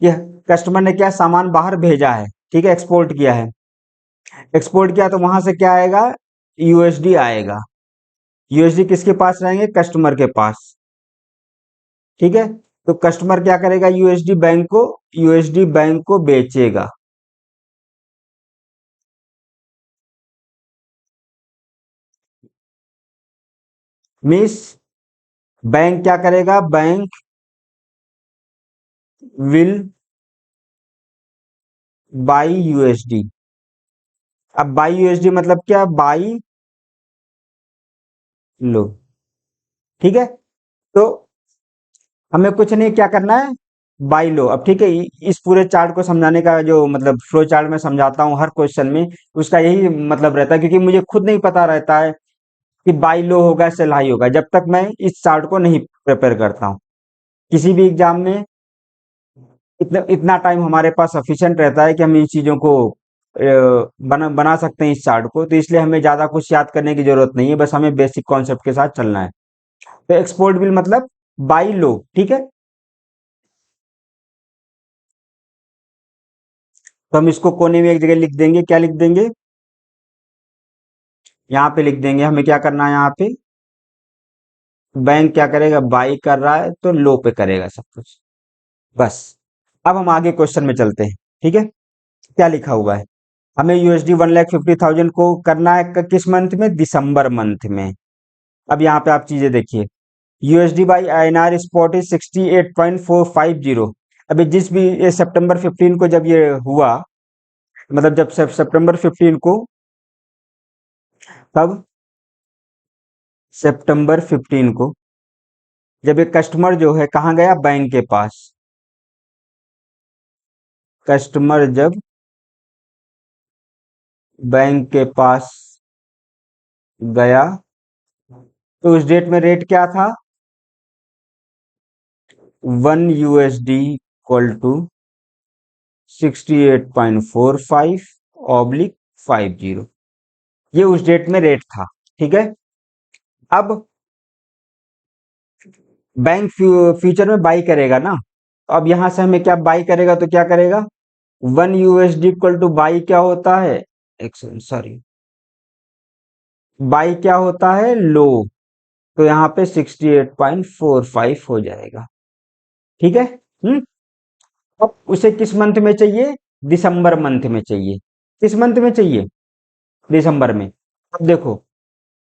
ये कस्टमर ने क्या सामान बाहर भेजा है, ठीक है, एक्सपोर्ट किया है। एक्सपोर्ट किया तो वहां से क्या आएगा, यूएसडी आएगा। यूएसडी किसके पास रहेंगे, कस्टमर के पास, ठीक है। तो कस्टमर क्या करेगा, यूएसडी बैंक को बेचेगा। मीन्स बैंक क्या करेगा, बैंक विल बाई यूएसडी। अब बाई यूएसडी मतलब क्या, बाई लो, ठीक है। तो हमें कुछ नहीं क्या करना है, बाई लो। अब ठीक है, इस पूरे चार्ट को समझाने का जो मतलब फ्लो चार्ट में समझाता हूँ हर क्वेश्चन में, उसका यही मतलब रहता है, क्योंकि मुझे खुद नहीं पता रहता है कि बाई लो होगा सेल हाई होगा जब तक मैं इस चार्ट को नहीं प्रिपेयर करता हूँ। किसी भी एग्जाम में इतना इतना टाइम हमारे पास सफिशिएंट रहता है कि हम इन चीजों को बना बना सकते हैं इस चार्ट को, तो इसलिए हमें ज्यादा कुछ याद करने की जरूरत नहीं है, बस हमें बेसिक कॉन्सेप्ट के साथ चलना है। तो एक्सपोर्ट बिल मतलब बाई लो, ठीक है। तो हम इसको कोने में एक जगह लिख देंगे, क्या लिख देंगे, यहाँ पे लिख देंगे। हमें क्या करना है यहाँ पे, बैंक क्या करेगा, बाई कर रहा है तो लो पे करेगा सब कुछ, बस। अब हम आगे क्वेश्चन में चलते हैं, ठीक है। क्या लिखा हुआ है, हमें यूएसडी 1,50,000 को करना है किस मंथ में, दिसंबर मंथ में। अब यहाँ पे आप चीजें देखिए, USD by INR spot is 68.450। अभी जिस भी ये सितंबर 15 को जब ये हुआ, मतलब जब सितंबर 15 को, तब सितंबर 15 को जब एक कस्टमर जो है कहाँ गया, बैंक के पास। कस्टमर जब बैंक के पास गया तो उस डेट में रेट क्या था, 1 USD = 68.45/50। ये उस डेट में रेट था, ठीक है। अब बैंक फ्यूचर में बाई करेगा ना, अब यहां से हमें क्या बाई करेगा, तो क्या करेगा, 1 USD = बाई क्या होता है, एक सॉरी, बाई क्या होता है, लो। तो यहाँ पे 68.45 हो जाएगा, ठीक है। हम्म। अब उसे किस मंथ में चाहिए, दिसंबर मंथ में चाहिए। किस मंथ में चाहिए, दिसंबर में। अब देखो,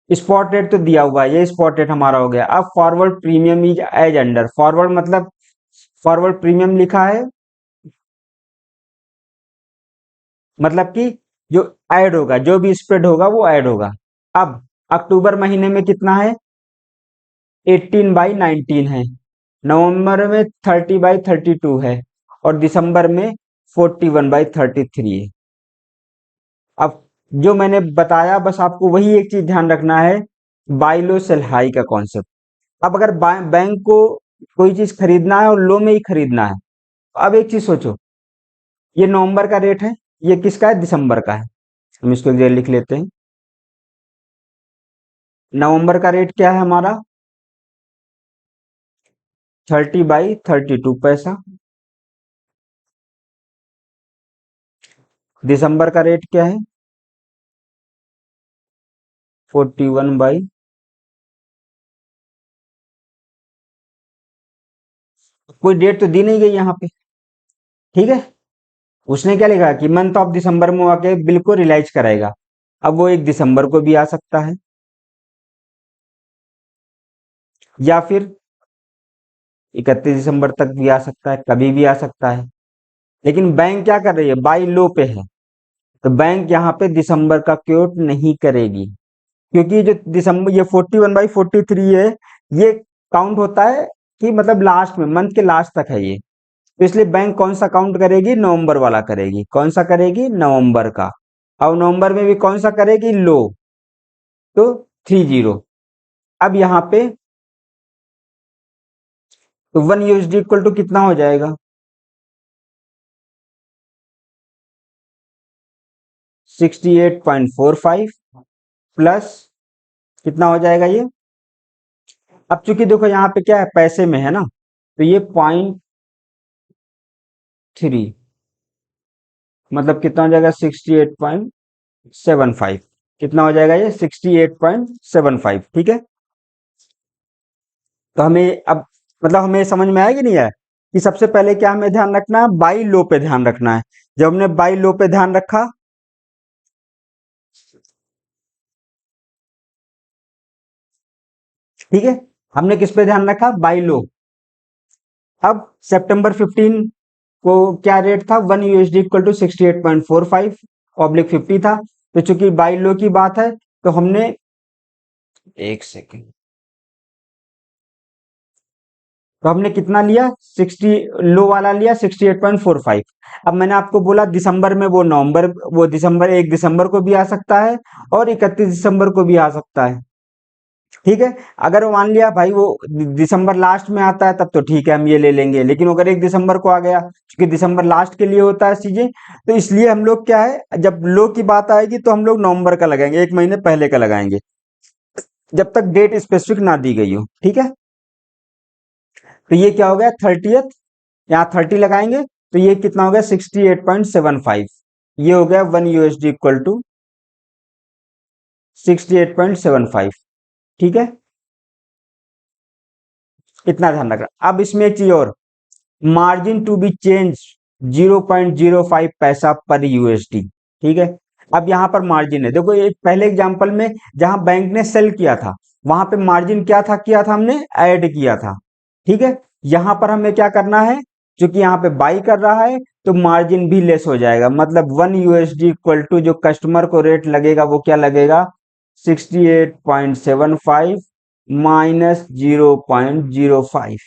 स्पॉट रेट तो दिया हुआ है, ये स्पॉट रेट हमारा हो गया। अब forward premium is as under, forward मतलब फॉरवर्ड प्रीमियम लिखा है, मतलब कि जो ऐड होगा, जो भी स्प्रेड होगा वो ऐड होगा। अब अक्टूबर महीने में कितना है, 18/19 है। नवंबर में 30/32 है। और दिसंबर में 41/33 है। अब जो मैंने बताया, बस आपको वही एक चीज ध्यान रखना है, बाई लो सेल हाई का कॉन्सेप्ट। अब अगर बैंक को कोई चीज खरीदना है और लो में ही खरीदना है, तो अब एक चीज सोचो, ये नवंबर का रेट है, ये किसका है, दिसंबर का है। हम इसको एक जगह लिख लेते हैं। नवंबर का रेट क्या है हमारा, 30/32 दिसंबर का रेट क्या है, 41 बाई, कोई डेट तो दी नहीं गई यहाँ पे, ठीक है। उसने क्या लिखा कि मंथ ऑफ दिसंबर में आके बिल को रिलाइज कराएगा। अब वो 1 दिसंबर को भी आ सकता है, या फिर 31 दिसंबर तक भी आ सकता है, कभी भी आ सकता है। लेकिन बैंक क्या कर रही है, बाई लो पे है, तो बैंक यहाँ पे दिसंबर का क्योट नहीं करेगी, क्योंकि जो दिसंबर ये 41/43 है, ये काउंट होता है कि मतलब लास्ट में, मंथ के लास्ट तक है ये। तो इसलिए बैंक कौन सा काउंट करेगी, नवंबर वाला करेगी। कौन सा करेगी, नवंबर का। और नवंबर में भी कौन सा करेगी, लो। तो 30। अब यहाँ पे तो 1 USD = कितना हो जाएगा, 68.45 प्लस कितना हो जाएगा ये। अब चूंकि देखो यहाँ पे क्या है, पैसे में है ना, तो ये 0.3 मतलब कितना हो जाएगा, 68.75। कितना हो जाएगा ये, 68.75, ठीक है। तो हमें अब मतलब हमें समझ में आया कि नहीं आया, कि सबसे पहले क्या हमें ध्यान रखना है, बाई लो पे ध्यान रखना है। जब हमने बाई लो पे ध्यान रखा, ठीक है, हमने किस पे ध्यान रखा, बाई लो। अब सितंबर 15 को क्या रेट था, 1 USD = 68.45/50 था। तो चूंकि बाई लो की बात है, तो हमने, एक सेकेंड, तो हमने कितना लिया, 60, लो वाला लिया 68.45। अब मैंने आपको बोला दिसंबर में वो नवंबर, वो दिसंबर 1 दिसंबर को भी आ सकता है और 31 दिसंबर को भी आ सकता है। ठीक है, अगर वो मान लिया भाई वो दिसंबर लास्ट में आता है तब तो ठीक है, हम ये ले लेंगे। लेकिन अगर 1 दिसंबर को आ गया, क्योंकि दिसंबर लास्ट के लिए होता है चीजें, तो इसलिए हम लोग क्या है, जब लो की बात आएगी तो हम लोग नवंबर का लगाएंगे, 1 महीने पहले का लगाएंगे, जब तक डेट स्पेसिफिक ना दी गई हो। ठीक है, तो ये क्या हो गया 30th, यहाँ 30 लगाएंगे तो ये कितना हो गया 68.75। ये हो गया 1 USD इक्वल टू 68.75। ठीक है, इतना ध्यान रखना। अब इसमें एक चीज और, मार्जिन टू बी चेंज 0.05 पैसा पर यूएसडी। ठीक है, अब यहाँ पर मार्जिन है, देखो एक पहले एग्जांपल में जहां बैंक ने सेल किया था वहां पे मार्जिन क्या था, किया था हमने ऐड किया था। ठीक है, यहाँ पर हमें क्या करना है, क्योंकि यहाँ पे बाई कर रहा है तो मार्जिन भी लेस हो जाएगा, मतलब 1 USD इक्वल टू जो कस्टमर को रेट लगेगा वो क्या लगेगा 68.75 माइनस 0.05,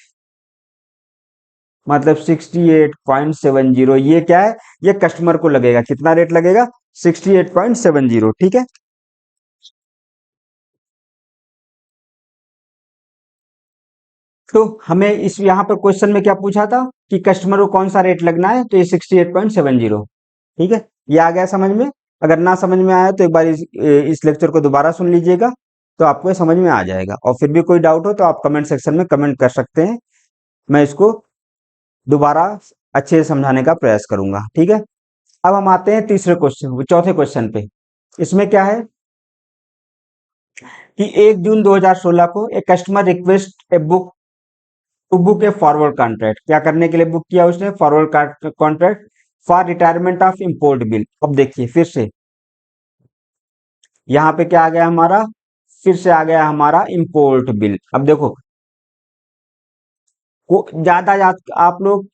मतलब 68.70। ये क्या है, ये कस्टमर को लगेगा, कितना रेट लगेगा 68.70। ठीक है, तो हमें इस यहाँ पर क्वेश्चन में क्या पूछा था कि कस्टमर को कौन सा रेट लगना है, तो ये 68.70। ठीक है, ये आ गया समझ में। अगर ना समझ में आया तो एक बार इस लेक्चर को दोबारा सुन लीजिएगा, तो आपको ये समझ में आ जाएगा। और फिर भी कोई डाउट हो तो आप कमेंट सेक्शन में कमेंट कर सकते हैं, मैं इसको दोबारा अच्छे से समझाने का प्रयास करूंगा। ठीक है, अब हम आते हैं तीसरे क्वेश्चन, चौथे क्वेश्चन पे। इसमें क्या है कि 1 जून 2016 को एक customer request a book to book a forward contract, क्या करने के लिए बुक किया उसने, forward contract for retirement of import bill. अब देखिए फिर से यहाँ पे क्या आ गया हमारा, फिर से आ गया हमारा इम्पोर्ट बिल। अब देखो को ज्यादा याद, आप लोग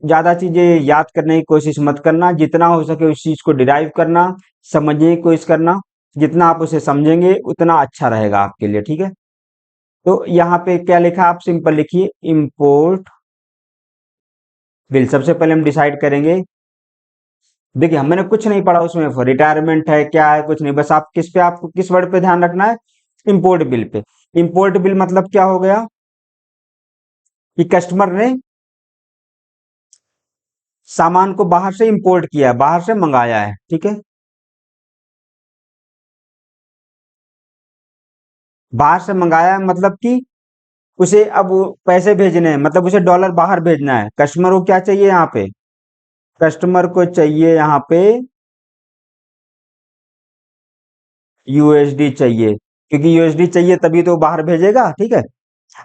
ज्यादा चीजें याद करने की कोशिश मत करना, जितना हो सके उस चीज को डिराइव करना, समझने की कोशिश करना। जितना आप उसे समझेंगे उतना अच्छा रहेगा आपके लिए। ठीक है, तो यहाँ पे क्या लिखा, आप सिंपल लिखिए इम्पोर्ट बिल। सबसे पहले हम डिसाइड करेंगे, देखिए मैंने कुछ नहीं पढ़ा उसमें, रिटायरमेंट है क्या है कुछ नहीं, बस आप किस पे, आपको किस वर्ड पे ध्यान रखना है, import bill pay. Import bill मतलब क्या हो गया कि कस्टमर ने सामान को बाहर से इंपोर्ट किया है, बाहर से मंगाया है। ठीक है, बाहर से मंगाया है मतलब कि उसे अब वो पैसे भेजने हैं, मतलब उसे डॉलर बाहर भेजना है। कस्टमर को क्या चाहिए यहाँ पे, कस्टमर को चाहिए यहाँ पे यूएसडी चाहिए, क्योंकि यूएसडी चाहिए तभी तो बाहर भेजेगा। ठीक है,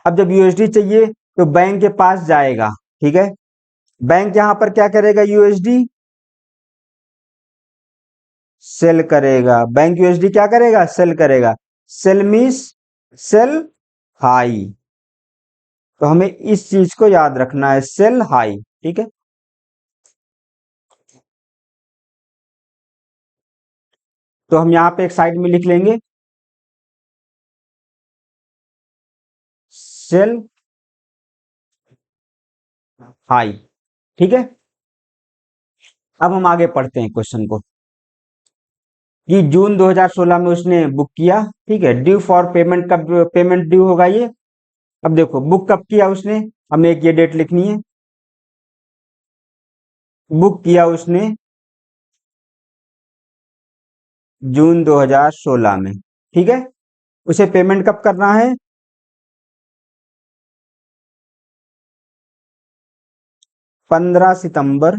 अब जब यूएसडी चाहिए तो बैंक के पास जाएगा। ठीक है, बैंक यहाँ पर क्या करेगा, यूएसडी सेल करेगा, बैंक यूएसडी क्या करेगा, सेल करेगा। सेल मीन्स सेल हाई, तो हमें इस चीज को याद रखना है, सेल हाई। ठीक है, तो हम यहाँ पे एक साइड में लिख लेंगे सेल हाई। ठीक है, अब हम आगे पढ़ते हैं क्वेश्चन को, कि जून 2016 में उसने बुक किया। ठीक है, ड्यू फॉर पेमेंट, कब पेमेंट ड्यू होगा ये, अब देखो बुक कब किया उसने, हमें एक ये डेट लिखनी है, बुक किया उसने जून 2016 में। ठीक है, उसे पेमेंट कब करना है, 15 सितंबर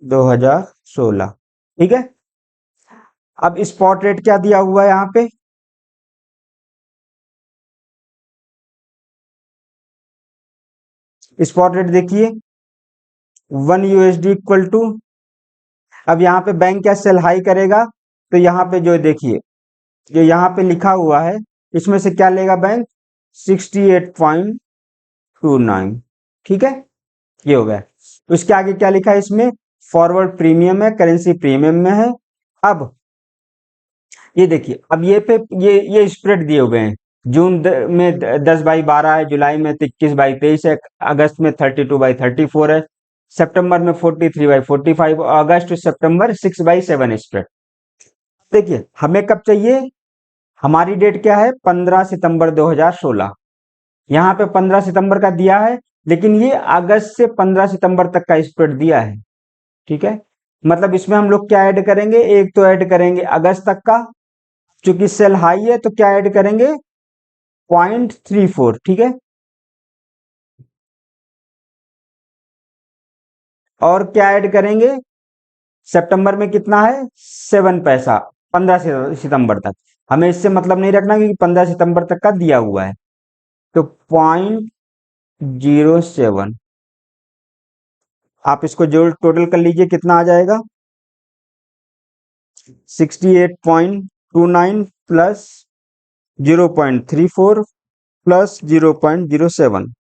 2016। ठीक है, अब स्पॉट रेट क्या दिया हुआ है यहाँ पे, स्पॉट रेट देखिए 1 USD इक्वल टू, अब यहाँ पे बैंक क्या सेल हाई करेगा, तो यहाँ पे जो देखिए जो यहाँ पे लिखा हुआ है इसमें से क्या लेगा बैंक, 68.29। ठीक है, ये हो गया। उसके आगे क्या लिखा है इसमें, फॉरवर्ड प्रीमियम है, करेंसी प्रीमियम में है। अब ये देखिए, अब ये पे ये स्प्रेड दिए हुए हैं, में 10/12 है, जुलाई में 21/23 है, अगस्त में 32/34 है, सितंबर में 43/45, अगस्त टू सितंबर 6/7 स्प्रेड। देखिए हमें कब चाहिए, हमारी डेट क्या है 15 सितंबर 2016। यहाँ पे 15 सितंबर का दिया है, लेकिन ये अगस्त से 15 सितंबर तक का स्प्रेड दिया है। ठीक है, मतलब इसमें हम लोग क्या ऐड करेंगे, एक तो ऐड करेंगे अगस्त तक का, चूंकि सेल हाई है तो क्या ऐड करेंगे 0.34। ठीक है, और क्या ऐड करेंगे, सितंबर में कितना है 7 पैसा, 15 सितंबर तक। हमें इससे मतलब नहीं रखना क्योंकि 15 सितंबर तक का दिया हुआ है। तो 0.07, आप इसको जोड़ टोटल कर लीजिए, कितना आ जाएगा 68.29 प्लस 0.34 प्लस 0.07,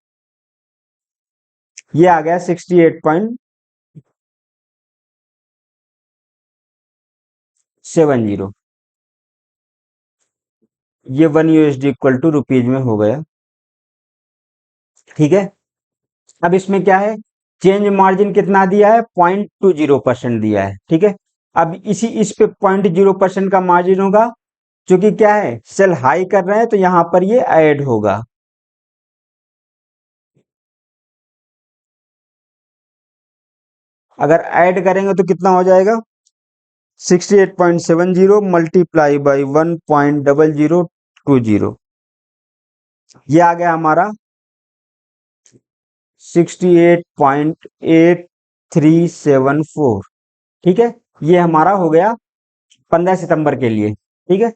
ये आ गया 68.70। ये 1 USD इक्वल टू रुपीज में हो गया। ठीक है, अब इसमें क्या है, चेंज मार्जिन कितना दिया है 0.20% दिया है। ठीक है, अब इस पे 0.0% का मार्जिन होगा, क्योंकि क्या है सेल हाई कर रहे हैं तो यहां पर ये ऐड होगा। अगर ऐड करेंगे तो कितना हो जाएगा 68.70 मल्टीप्लाई बाई 1.0020, ये आ गया हमारा 68.8374। ठीक है, ये हमारा हो गया 15 सितंबर के लिए। ठीक है,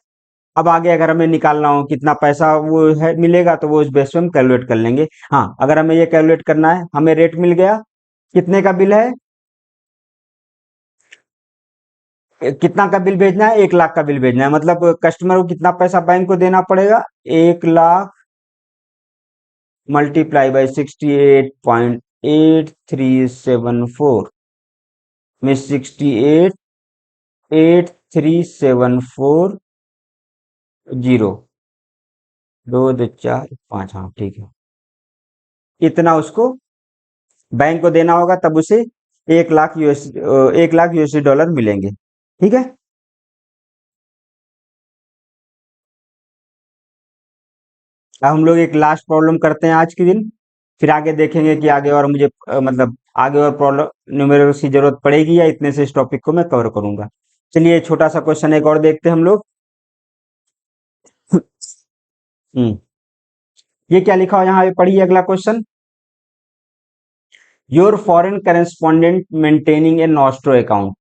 अब आगे अगर हमें निकालना हो कितना पैसा वो है मिलेगा तो वो उस बेस पे हम कैलकुलेट कर लेंगे। हाँ, अगर हमें ये कैलकुलेट करना है, हमें रेट मिल गया, कितने का बिल है, कितना का बिल भेजना है, 1 लाख का बिल भेजना है, मतलब कस्टमर को कितना पैसा बैंक को देना पड़ेगा 1 लाख मल्टीप्लाई बाई 68.8374 में 68.8374 दो दो चार पाँच, हाँ ठीक है, इतना उसको बैंक को देना होगा, तब उसे 1 लाख USD मिलेंगे। ठीक है, अब हम लोग एक लास्ट प्रॉब्लम करते हैं आज के दिन, फिर आगे देखेंगे कि आगे और मुझे मतलब आगे और प्रॉब्लम न्यूमेरिकल्स की जरूरत पड़ेगी या इतने से इस टॉपिक को मैं कवर करूंगा। चलिए छोटा सा क्वेश्चन एक और देखते हैं हम लोग। हम्म, ये क्या लिखा हो यहाँ पे पढ़िए अगला question. Your foreign correspondent maintaining a nostro account.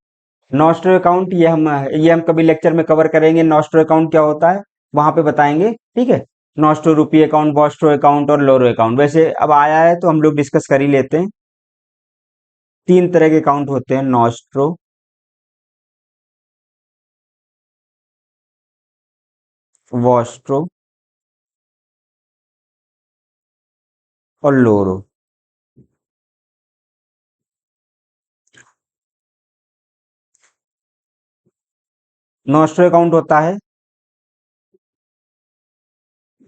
Nostro account ये हम कभी लेक्चर में कवर करेंगे, नॉस्ट्रो अकाउंट क्या होता है वहां पे बताएंगे। ठीक है, नॉस्ट्रो रुपी अकाउंट, बॉस्ट्रो अकाउंट और लोरो अकाउंट, वैसे अब आया है तो हम लोग डिस्कस कर ही लेते हैं। 3 तरह के अकाउंट होते हैं, नॉस्ट्रो, वॉस्ट्रो और लोरो। नॉस्ट्रो अकाउंट होता है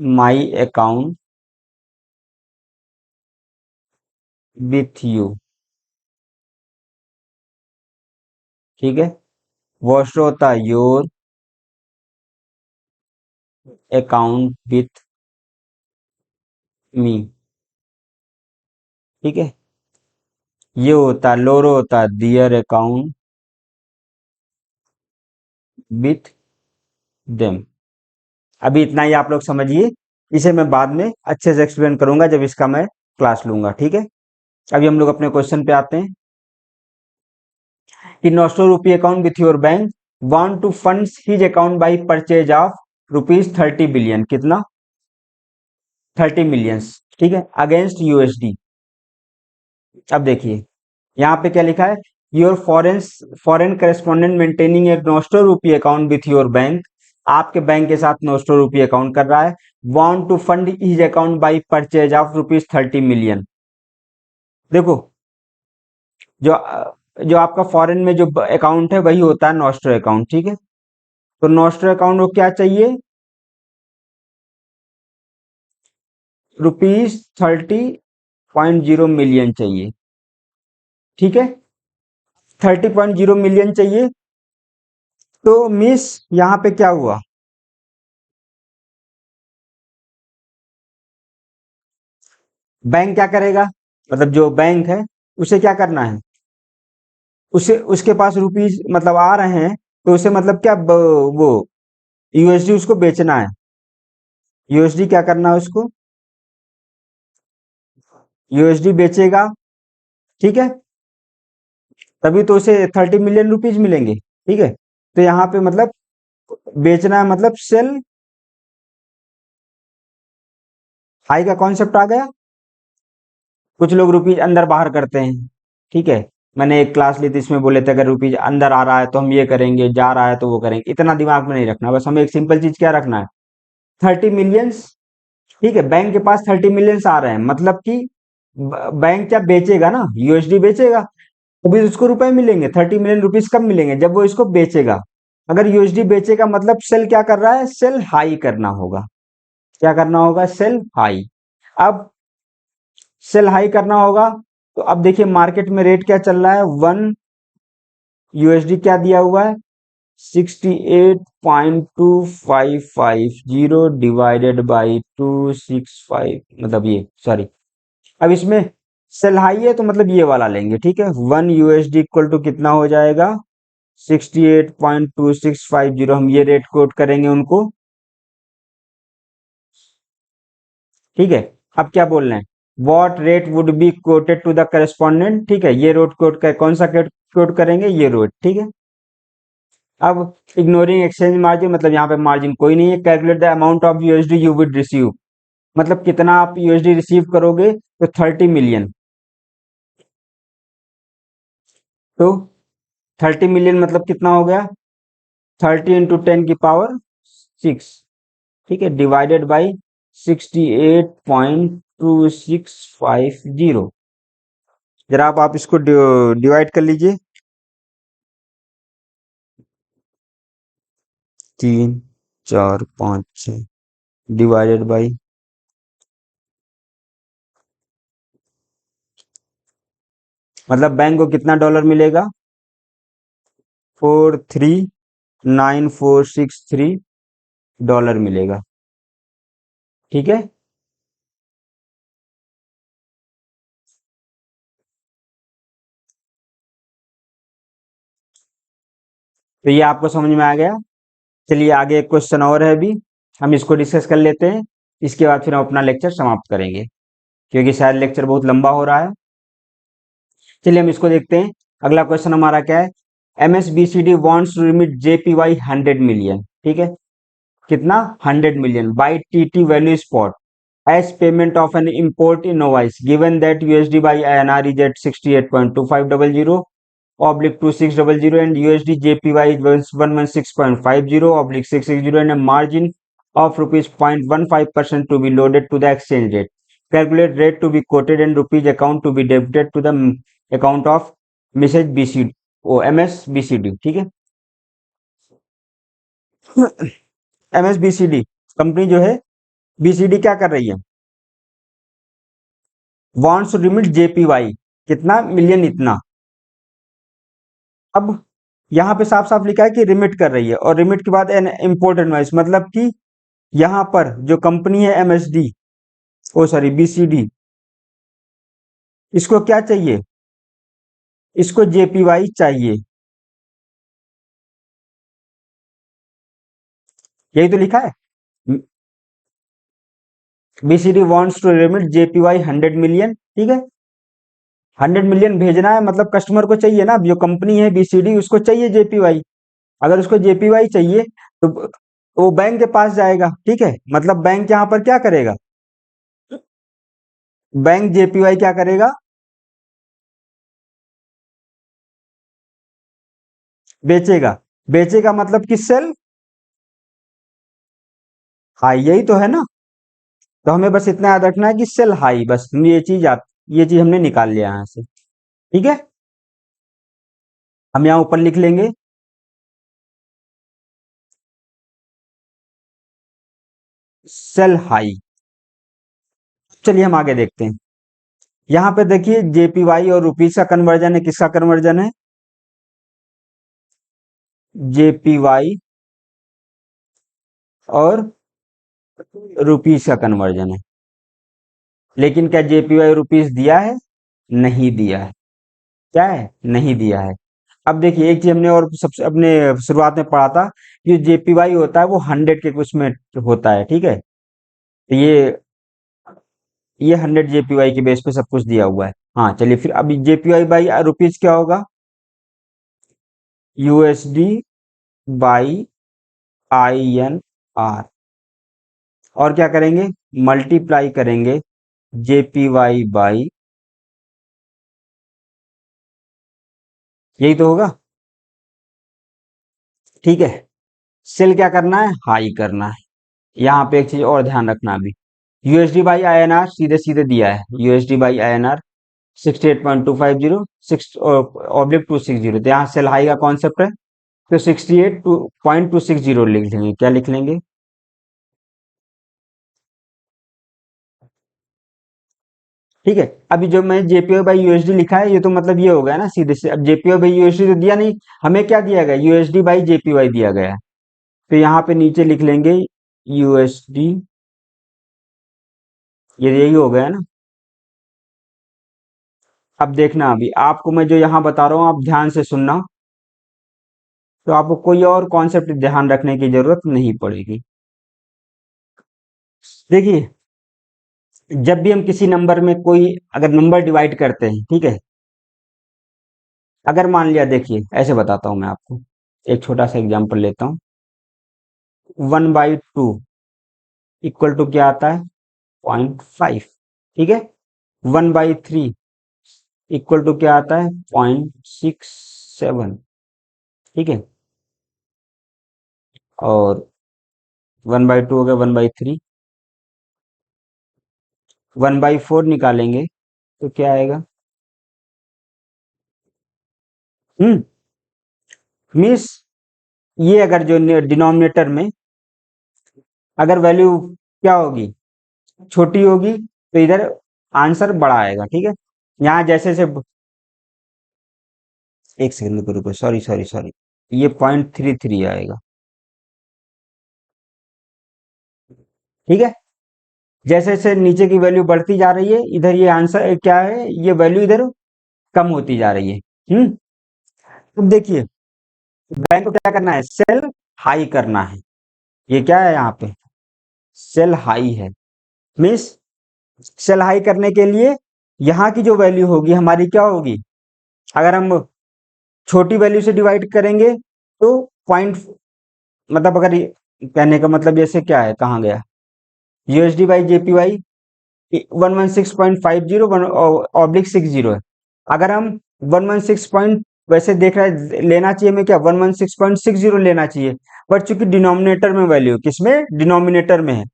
माई अकाउंट विथ यू। ठीक है, वॉस्ट्रो होता है योर अकाउंट विथ मी। ठीक है, ये होता है लोरो होता है दियर अकाउंट विथ देम। अभी इतना ही आप लोग समझिए, इसे मैं बाद में अच्छे से एक्सप्लेन करूंगा जब इसका मैं क्लास लूंगा। ठीक है, अभी हम लोग अपने क्वेश्चन पे आते हैं कि nostro rupee account with your bank want to funds his account by purchase of ₹30 billion, कितना 30 मिलियंस। ठीक है, अगेंस्ट यूएसडी। अब देखिए यहाँ पे क्या लिखा है, your foreign correspondent maintaining a nostro rupee account with your bank, आपके बैंक के साथ नॉस्ट्रो रुपी अकाउंट कर रहा है, want to fund his account by purchase of ₹30 million. देखो जो जो आपका फॉरेन में जो अकाउंट है वही होता है नॉस्ट्रो अकाउंट। ठीक है, तो नॉस्ट्रो अकाउंट को क्या चाहिए, ₹30.0 मिलियन चाहिए। ठीक है, 30.0 मिलियन चाहिए। तो मिस यहाँ पे क्या हुआ, बैंक क्या करेगा, मतलब जो बैंक है उसे क्या करना है, उसे उसके पास रुपीज मतलब आ रहे हैं, तो उसे मतलब क्या वो यूएसडी उसको बेचना है। यूएसडी क्या करना है उसको, यूएसडी बेचेगा। ठीक है, तभी तो उसे 30 मिलियन रुपीज मिलेंगे। ठीक है, तो यहाँ पे मतलब बेचना है, मतलब सेल हाई का कॉन्सेप्ट आ गया। कुछ लोग रुपीज अंदर बाहर करते हैं। ठीक है, मैंने एक क्लास ली थी, इसमें बोले थे अगर रुपीज अंदर आ रहा है तो हम ये करेंगे, जा रहा है तो वो करेंगे। इतना दिमाग में नहीं रखना, बस हमें एक सिंपल चीज क्या रखना है, 30 मिलियंस। ठीक है, बैंक के पास 30 मिलियंस आ रहे हैं, मतलब कि बैंक क्या बेचेगा ना, यूएसडी बेचेगा, तभी उसको रुपए मिलेंगे। 30 मिलियन रुपीज कब मिलेंगे, जब वो इसको बेचेगा। अगर यूएसडी बेचेगा मतलब सेल क्या कर रहा है, सेल हाई करना होगा। क्या करना होगा, सेल हाई। अब सेल हाई करना होगा, तो अब देखिए मार्केट में रेट क्या चल रहा है, 1 यूएसडी क्या दिया हुआ है, 68.2550 डिवाइडेड बाई 265, मतलब ये सॉरी। अब इसमें सेल हाई है तो मतलब ये वाला लेंगे। ठीक है, 1 यूएसडी इक्वल टू कितना हो जाएगा, 68.2650। हम ये रेट कोट करेंगे उनको। ठीक है, अब क्या बोल रहे हैं, what rate would be quoted to the correspondent. ठीक है, ये रोड कोट का कौन सा कोट करेंगे, ये रोड। ठीक है, अब इग्नोरिंग एक्सचेंज मार्जिन, मतलब यहाँ पे मार्जिन कोई नहीं है। Calculate the amount of USD you would receive, मतलब कितना आप यूएसडी रिसीव करोगे, तो 30 मिलियन। तो 30 मिलियन मतलब कितना हो गया, 30 × 10⁶। ठीक है, डिवाइडेड बाई 68.2650। जरा आप इसको डिवाइड कर लीजिए, 3 4 5 6 डिवाइडेड बाई, मतलब बैंक को कितना डॉलर मिलेगा, 439463 डॉलर मिलेगा। ठीक है, तो ये आपको समझ में आ गया। चलिए आगे एक क्वेश्चन और है अभी, हम इसको डिस्कस कर लेते हैं। इसके बाद फिर हम अपना लेक्चर समाप्त करेंगे, क्योंकि शायद लेक्चर बहुत लंबा हो रहा है। चलिए हम इसको देखते हैं। अगला क्वेश्चन हमारा क्या है, MSBCD wants to remit JPY 100 मिलियन। ठीक है, कितना, 100 million by TT value spot as payment of an import invoice given that USD by INR is at 68.2500 oblique 2600 and USD JPY is 116.50 oblique 660 and a margin of rupees 0.15% to be loaded to the exchange rate. Calculate rate to be quoted and rupees account to be debited to the account of Mrs. BCD ओ MSBCD। ठीक है, MSBCD company जो है, BCD क्या कर रही है, wants to remit JPY, कितना मिलियन, इतना। अब यहाँ पे साफ साफ लिखा है कि रिमिट कर रही है, और रिमिट के बाद एन इम्पोर्ट इनवॉइस, मतलब कि यहाँ पर जो कंपनी है MSD, ओ सॉरी BCD, इसको क्या चाहिए, इसको JPY चाहिए। यही तो लिखा है, BCD wants to remit JPY 100 मिलियन। ठीक है, 100 मिलियन भेजना है, मतलब कस्टमर को चाहिए ना, जो कंपनी है BCD उसको चाहिए JPY। अगर उसको JPY चाहिए तो वो बैंक के पास जाएगा। ठीक है, मतलब बैंक यहाँ पर क्या करेगा, बैंक JPY क्या करेगा, बेचेगा। बेचेगा मतलब कि सेल हाई, यही तो है ना। तो हमें बस इतना याद रखना है कि सेल हाई, बस हम ये चीज हमने निकाल लिया यहाँ से। ठीक है, हम यहाँ ऊपर लिख लेंगे, सेल हाई। चलिए हम आगे देखते हैं। यहाँ पे देखिए जेपीवाई और रुपीज का कन्वर्जन है, किसका कन्वर्जन है? जेपीवाई और रुपीज का कन्वर्जन है। लेकिन क्या जेपीवाई रुपीज दिया है? नहीं दिया है। क्या है? नहीं दिया है। अब देखिए एक चीज हमने और सबसे अपने शुरुआत में पढ़ा था कि जेपीवाई होता है वो 100 के कुछ में होता है, ठीक है। तो ये 100 जेपीवाई के बेस पे सब कुछ दिया हुआ है। हाँ चलिए फिर अभी जेपीवाई बाई रुपीज क्या होगा? USD by INR। और क्या करेंगे? मल्टीप्लाई करेंगे जेपीवाई बाई, यही तो होगा, ठीक है। सेल क्या करना है? हाई करना है। यहाँ पे एक चीज और ध्यान रखना अभी, यूएसडी बाई INR सीधे सीधे दिया है, USD by INR 68.250 six oblique 260, तो यहाँ सेल हाई का कॉन्सेप्ट है, तो 68.260 लिख लेंगे। क्या लिख लेंगे? ठीक है। अभी जो मैं जेपीओ बाई यूएसडी लिखा है ये तो मतलब ये हो गया ना सीधे से। अब जेपीओ बाई यूएसडी तो दिया नहीं, हमें क्या दिया गया? यूएसडी बाई जेपीवाई दिया गया है। तो यहाँ पे नीचे लिख लेंगे यूएसडी, ये यही हो गया ना। अब देखना अभी आपको मैं जो यहाँ बता रहा हूँ आप ध्यान से सुनना, तो आपको कोई और कॉन्सेप्ट ध्यान रखने की जरूरत नहीं पड़ेगी। देखिए जब भी हम किसी नंबर में कोई अगर नंबर डिवाइड करते हैं, ठीक है, अगर मान लिया, देखिए ऐसे बताता हूँ मैं आपको, एक छोटा सा एग्जांपल लेता हूँ। 1/2 इक्वल टू क्या आता है? 0.5, ठीक है। 1/3 इक्वल टू क्या आता है? 0.67, ठीक है। और 1/2 हो गया 1/3, 1/4 निकालेंगे तो क्या आएगा? हम्म मिस, ये अगर जो डिनोमिनेटर में अगर वैल्यू क्या होगी? छोटी होगी तो इधर आंसर बड़ा आएगा, ठीक है। यहाँ जैसे से, एक सेकंड रुको रुको, सॉरी सॉरी सॉरी, ये 0.33 आएगा, ठीक है। जैसे जैसे नीचे की वैल्यू बढ़ती जा रही है इधर ये आंसर क्या है? ये वैल्यू इधर कम होती जा रही है। अब देखिए बैंक को क्या करना है? सेल हाई करना है। ये क्या है यहाँ पे? सेल हाई है। मीन्स सेल हाई करने के लिए यहाँ की जो वैल्यू होगी हमारी क्या होगी? अगर हम छोटी वैल्यू से डिवाइड करेंगे तो पॉइंट, मतलब अगर कहने का मतलब जैसे क्या है, कहाँ गया? यूएसडी बाई जेपीवाई 116.50 ऑब्लिक 60 है। अगर हम 116 पॉइंट वैसे देख रहे हैं लेना चाहिए हमें क्या? 116.60 लेना चाहिए, बट चूंकि डिनोमिनेटर में वैल्यू, किसमें? डिनोमिनेटर में है,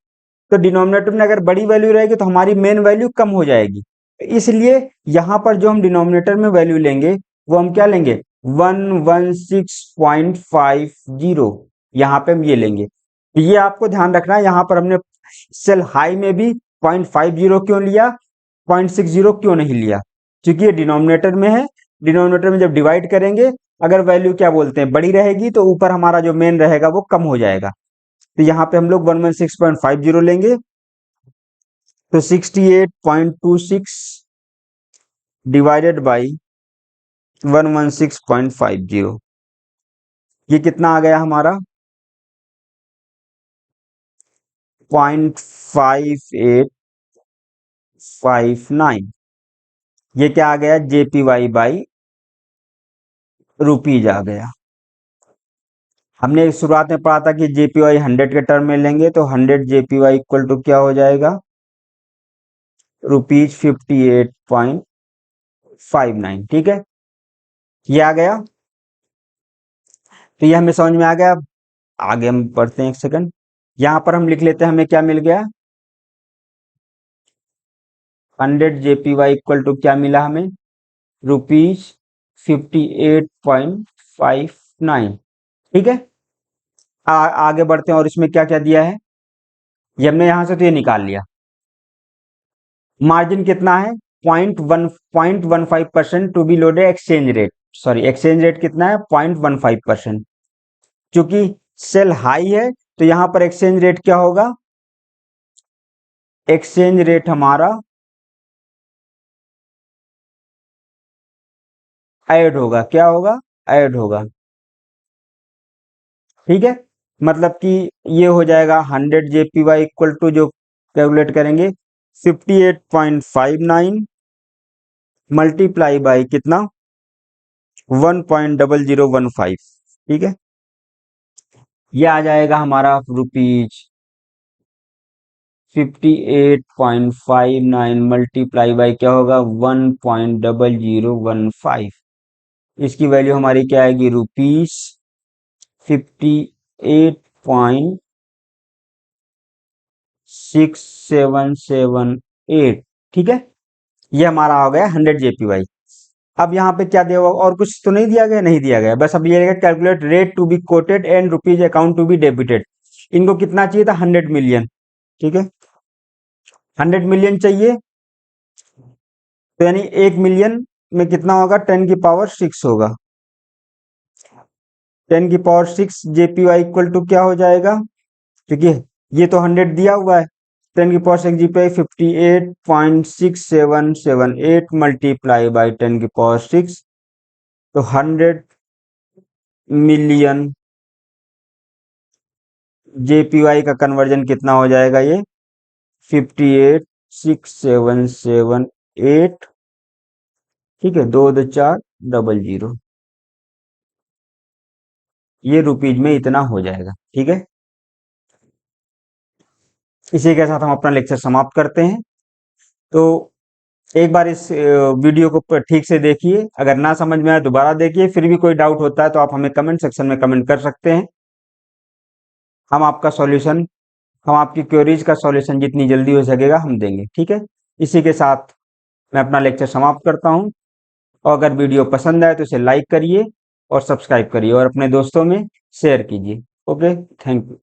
तो डिनोमिनेटर में अगर बड़ी वैल्यू रहेगी तो हमारी मेन वैल्यू कम हो जाएगी। इसलिए यहाँ पर जो हम डिनोमिनेटर में वैल्यू लेंगे वो हम क्या लेंगे? 116.50, यहाँ पे हम ये लेंगे। तो ये आपको ध्यान रखना है, यहाँ पर हमने सेल हाई में भी 0.50 क्यों लिया, 0.60 क्यों नहीं लिया? क्योंकि ये डिनोमिनेटर में है, डिनोमिनेटर में जब डिवाइड करेंगे अगर वैल्यू क्या बोलते हैं बड़ी रहेगी तो ऊपर हमारा जो मेन रहेगा वो कम हो जाएगा। तो यहाँ पे हम लोग 116.50 लेंगे, तो 68.26 डिवाइडेड बाई 116.50, ये कितना आ गया हमारा? 0.5859। ये क्या आ गया? जेपीवाई बाई रुपीज आ गया। हमने शुरुआत में पढ़ा था कि जेपीवाई 100 के टर्म में लेंगे तो 100 जेपीवाई इक्वल टू क्या हो जाएगा? ₹58.59, ठीक है। ये आ गया, तो ये हमें समझ में आ गया। आगे हम पढ़ते हैं, एक सेकंड, यहाँ पर हम लिख लेते हैं हमें क्या मिल गया? 100 जेपीवाई इक्वल टू क्या मिला हमें? ₹58.59, ठीक है। आगे बढ़ते हैं और इसमें क्या क्या दिया है, ये हमने यहाँ से तो ये निकाल लिया। मार्जिन कितना है, 0.15% to be loaded exchange rate, sorry exchange rate कितना है 0.15%। क्योंकि सेल हाई है तो यहां पर एक्सचेंज रेट क्या होगा, एक्सचेंज रेट हमारा ऐड होगा, क्या होगा, ऐड होगा। ठीक है, मतलब कि ये हो जाएगा 100 जेपीवाई इक्वल टू, जो कैलकुलेट करेंगे 58.59 मल्टीप्लाई बाई कितना 1.0015। ठीक है, ये आ जाएगा हमारा रुपीज 58.59 मल्टीप्लाई बाई क्या होगा 1.0015। इसकी वैल्यू हमारी क्या आएगी, रुपीज 58.6778। ठीक है, ये हमारा आ गया 100 जेपीवाई। अब यहाँ पे क्या दिया हुआ, और कुछ तो नहीं दिया गया, नहीं दिया गया, बस अब ये रहेगा calculate rate to be quoted and rupees account to be debited. इनको कितना चाहिए था, 100 मिलियन। ठीक है, 100 मिलियन चाहिए, तो यानी 1 मिलियन में कितना होगा, 10 की पावर 6 होगा। 10 की पावर 6 जेपीवाई इक्वल टू क्या हो जाएगा, क्योंकि ये तो 100 दिया हुआ है, 10 की पावर 6 जीपीआई 58.6778 मल्टीप्लाई बाई 10 की पावर 6, तो 100 मिलियन जेपीवाई का कन्वर्जन कितना हो जाएगा, ये 58.6778। ठीक है, 2 2 4 0 0, ये रुपीज में इतना हो जाएगा। ठीक है, इसी के साथ हम अपना लेक्चर समाप्त करते हैं। तो एक बार इस वीडियो को ठीक से देखिए, अगर ना समझ में आए दोबारा देखिए, फिर भी कोई डाउट होता है तो आप हमें कमेंट सेक्शन में कमेंट कर सकते हैं। हम आपका सॉल्यूशन, हम आपकी क्वेरीज का सॉल्यूशन जितनी जल्दी हो सकेगा हम देंगे। ठीक है, इसी के साथ मैं अपना लेक्चर समाप्त करता हूं, और अगर वीडियो पसंद आए तो इसे लाइक करिए और सब्सक्राइब करिए और अपने दोस्तों में शेयर कीजिए। Okay, thank you.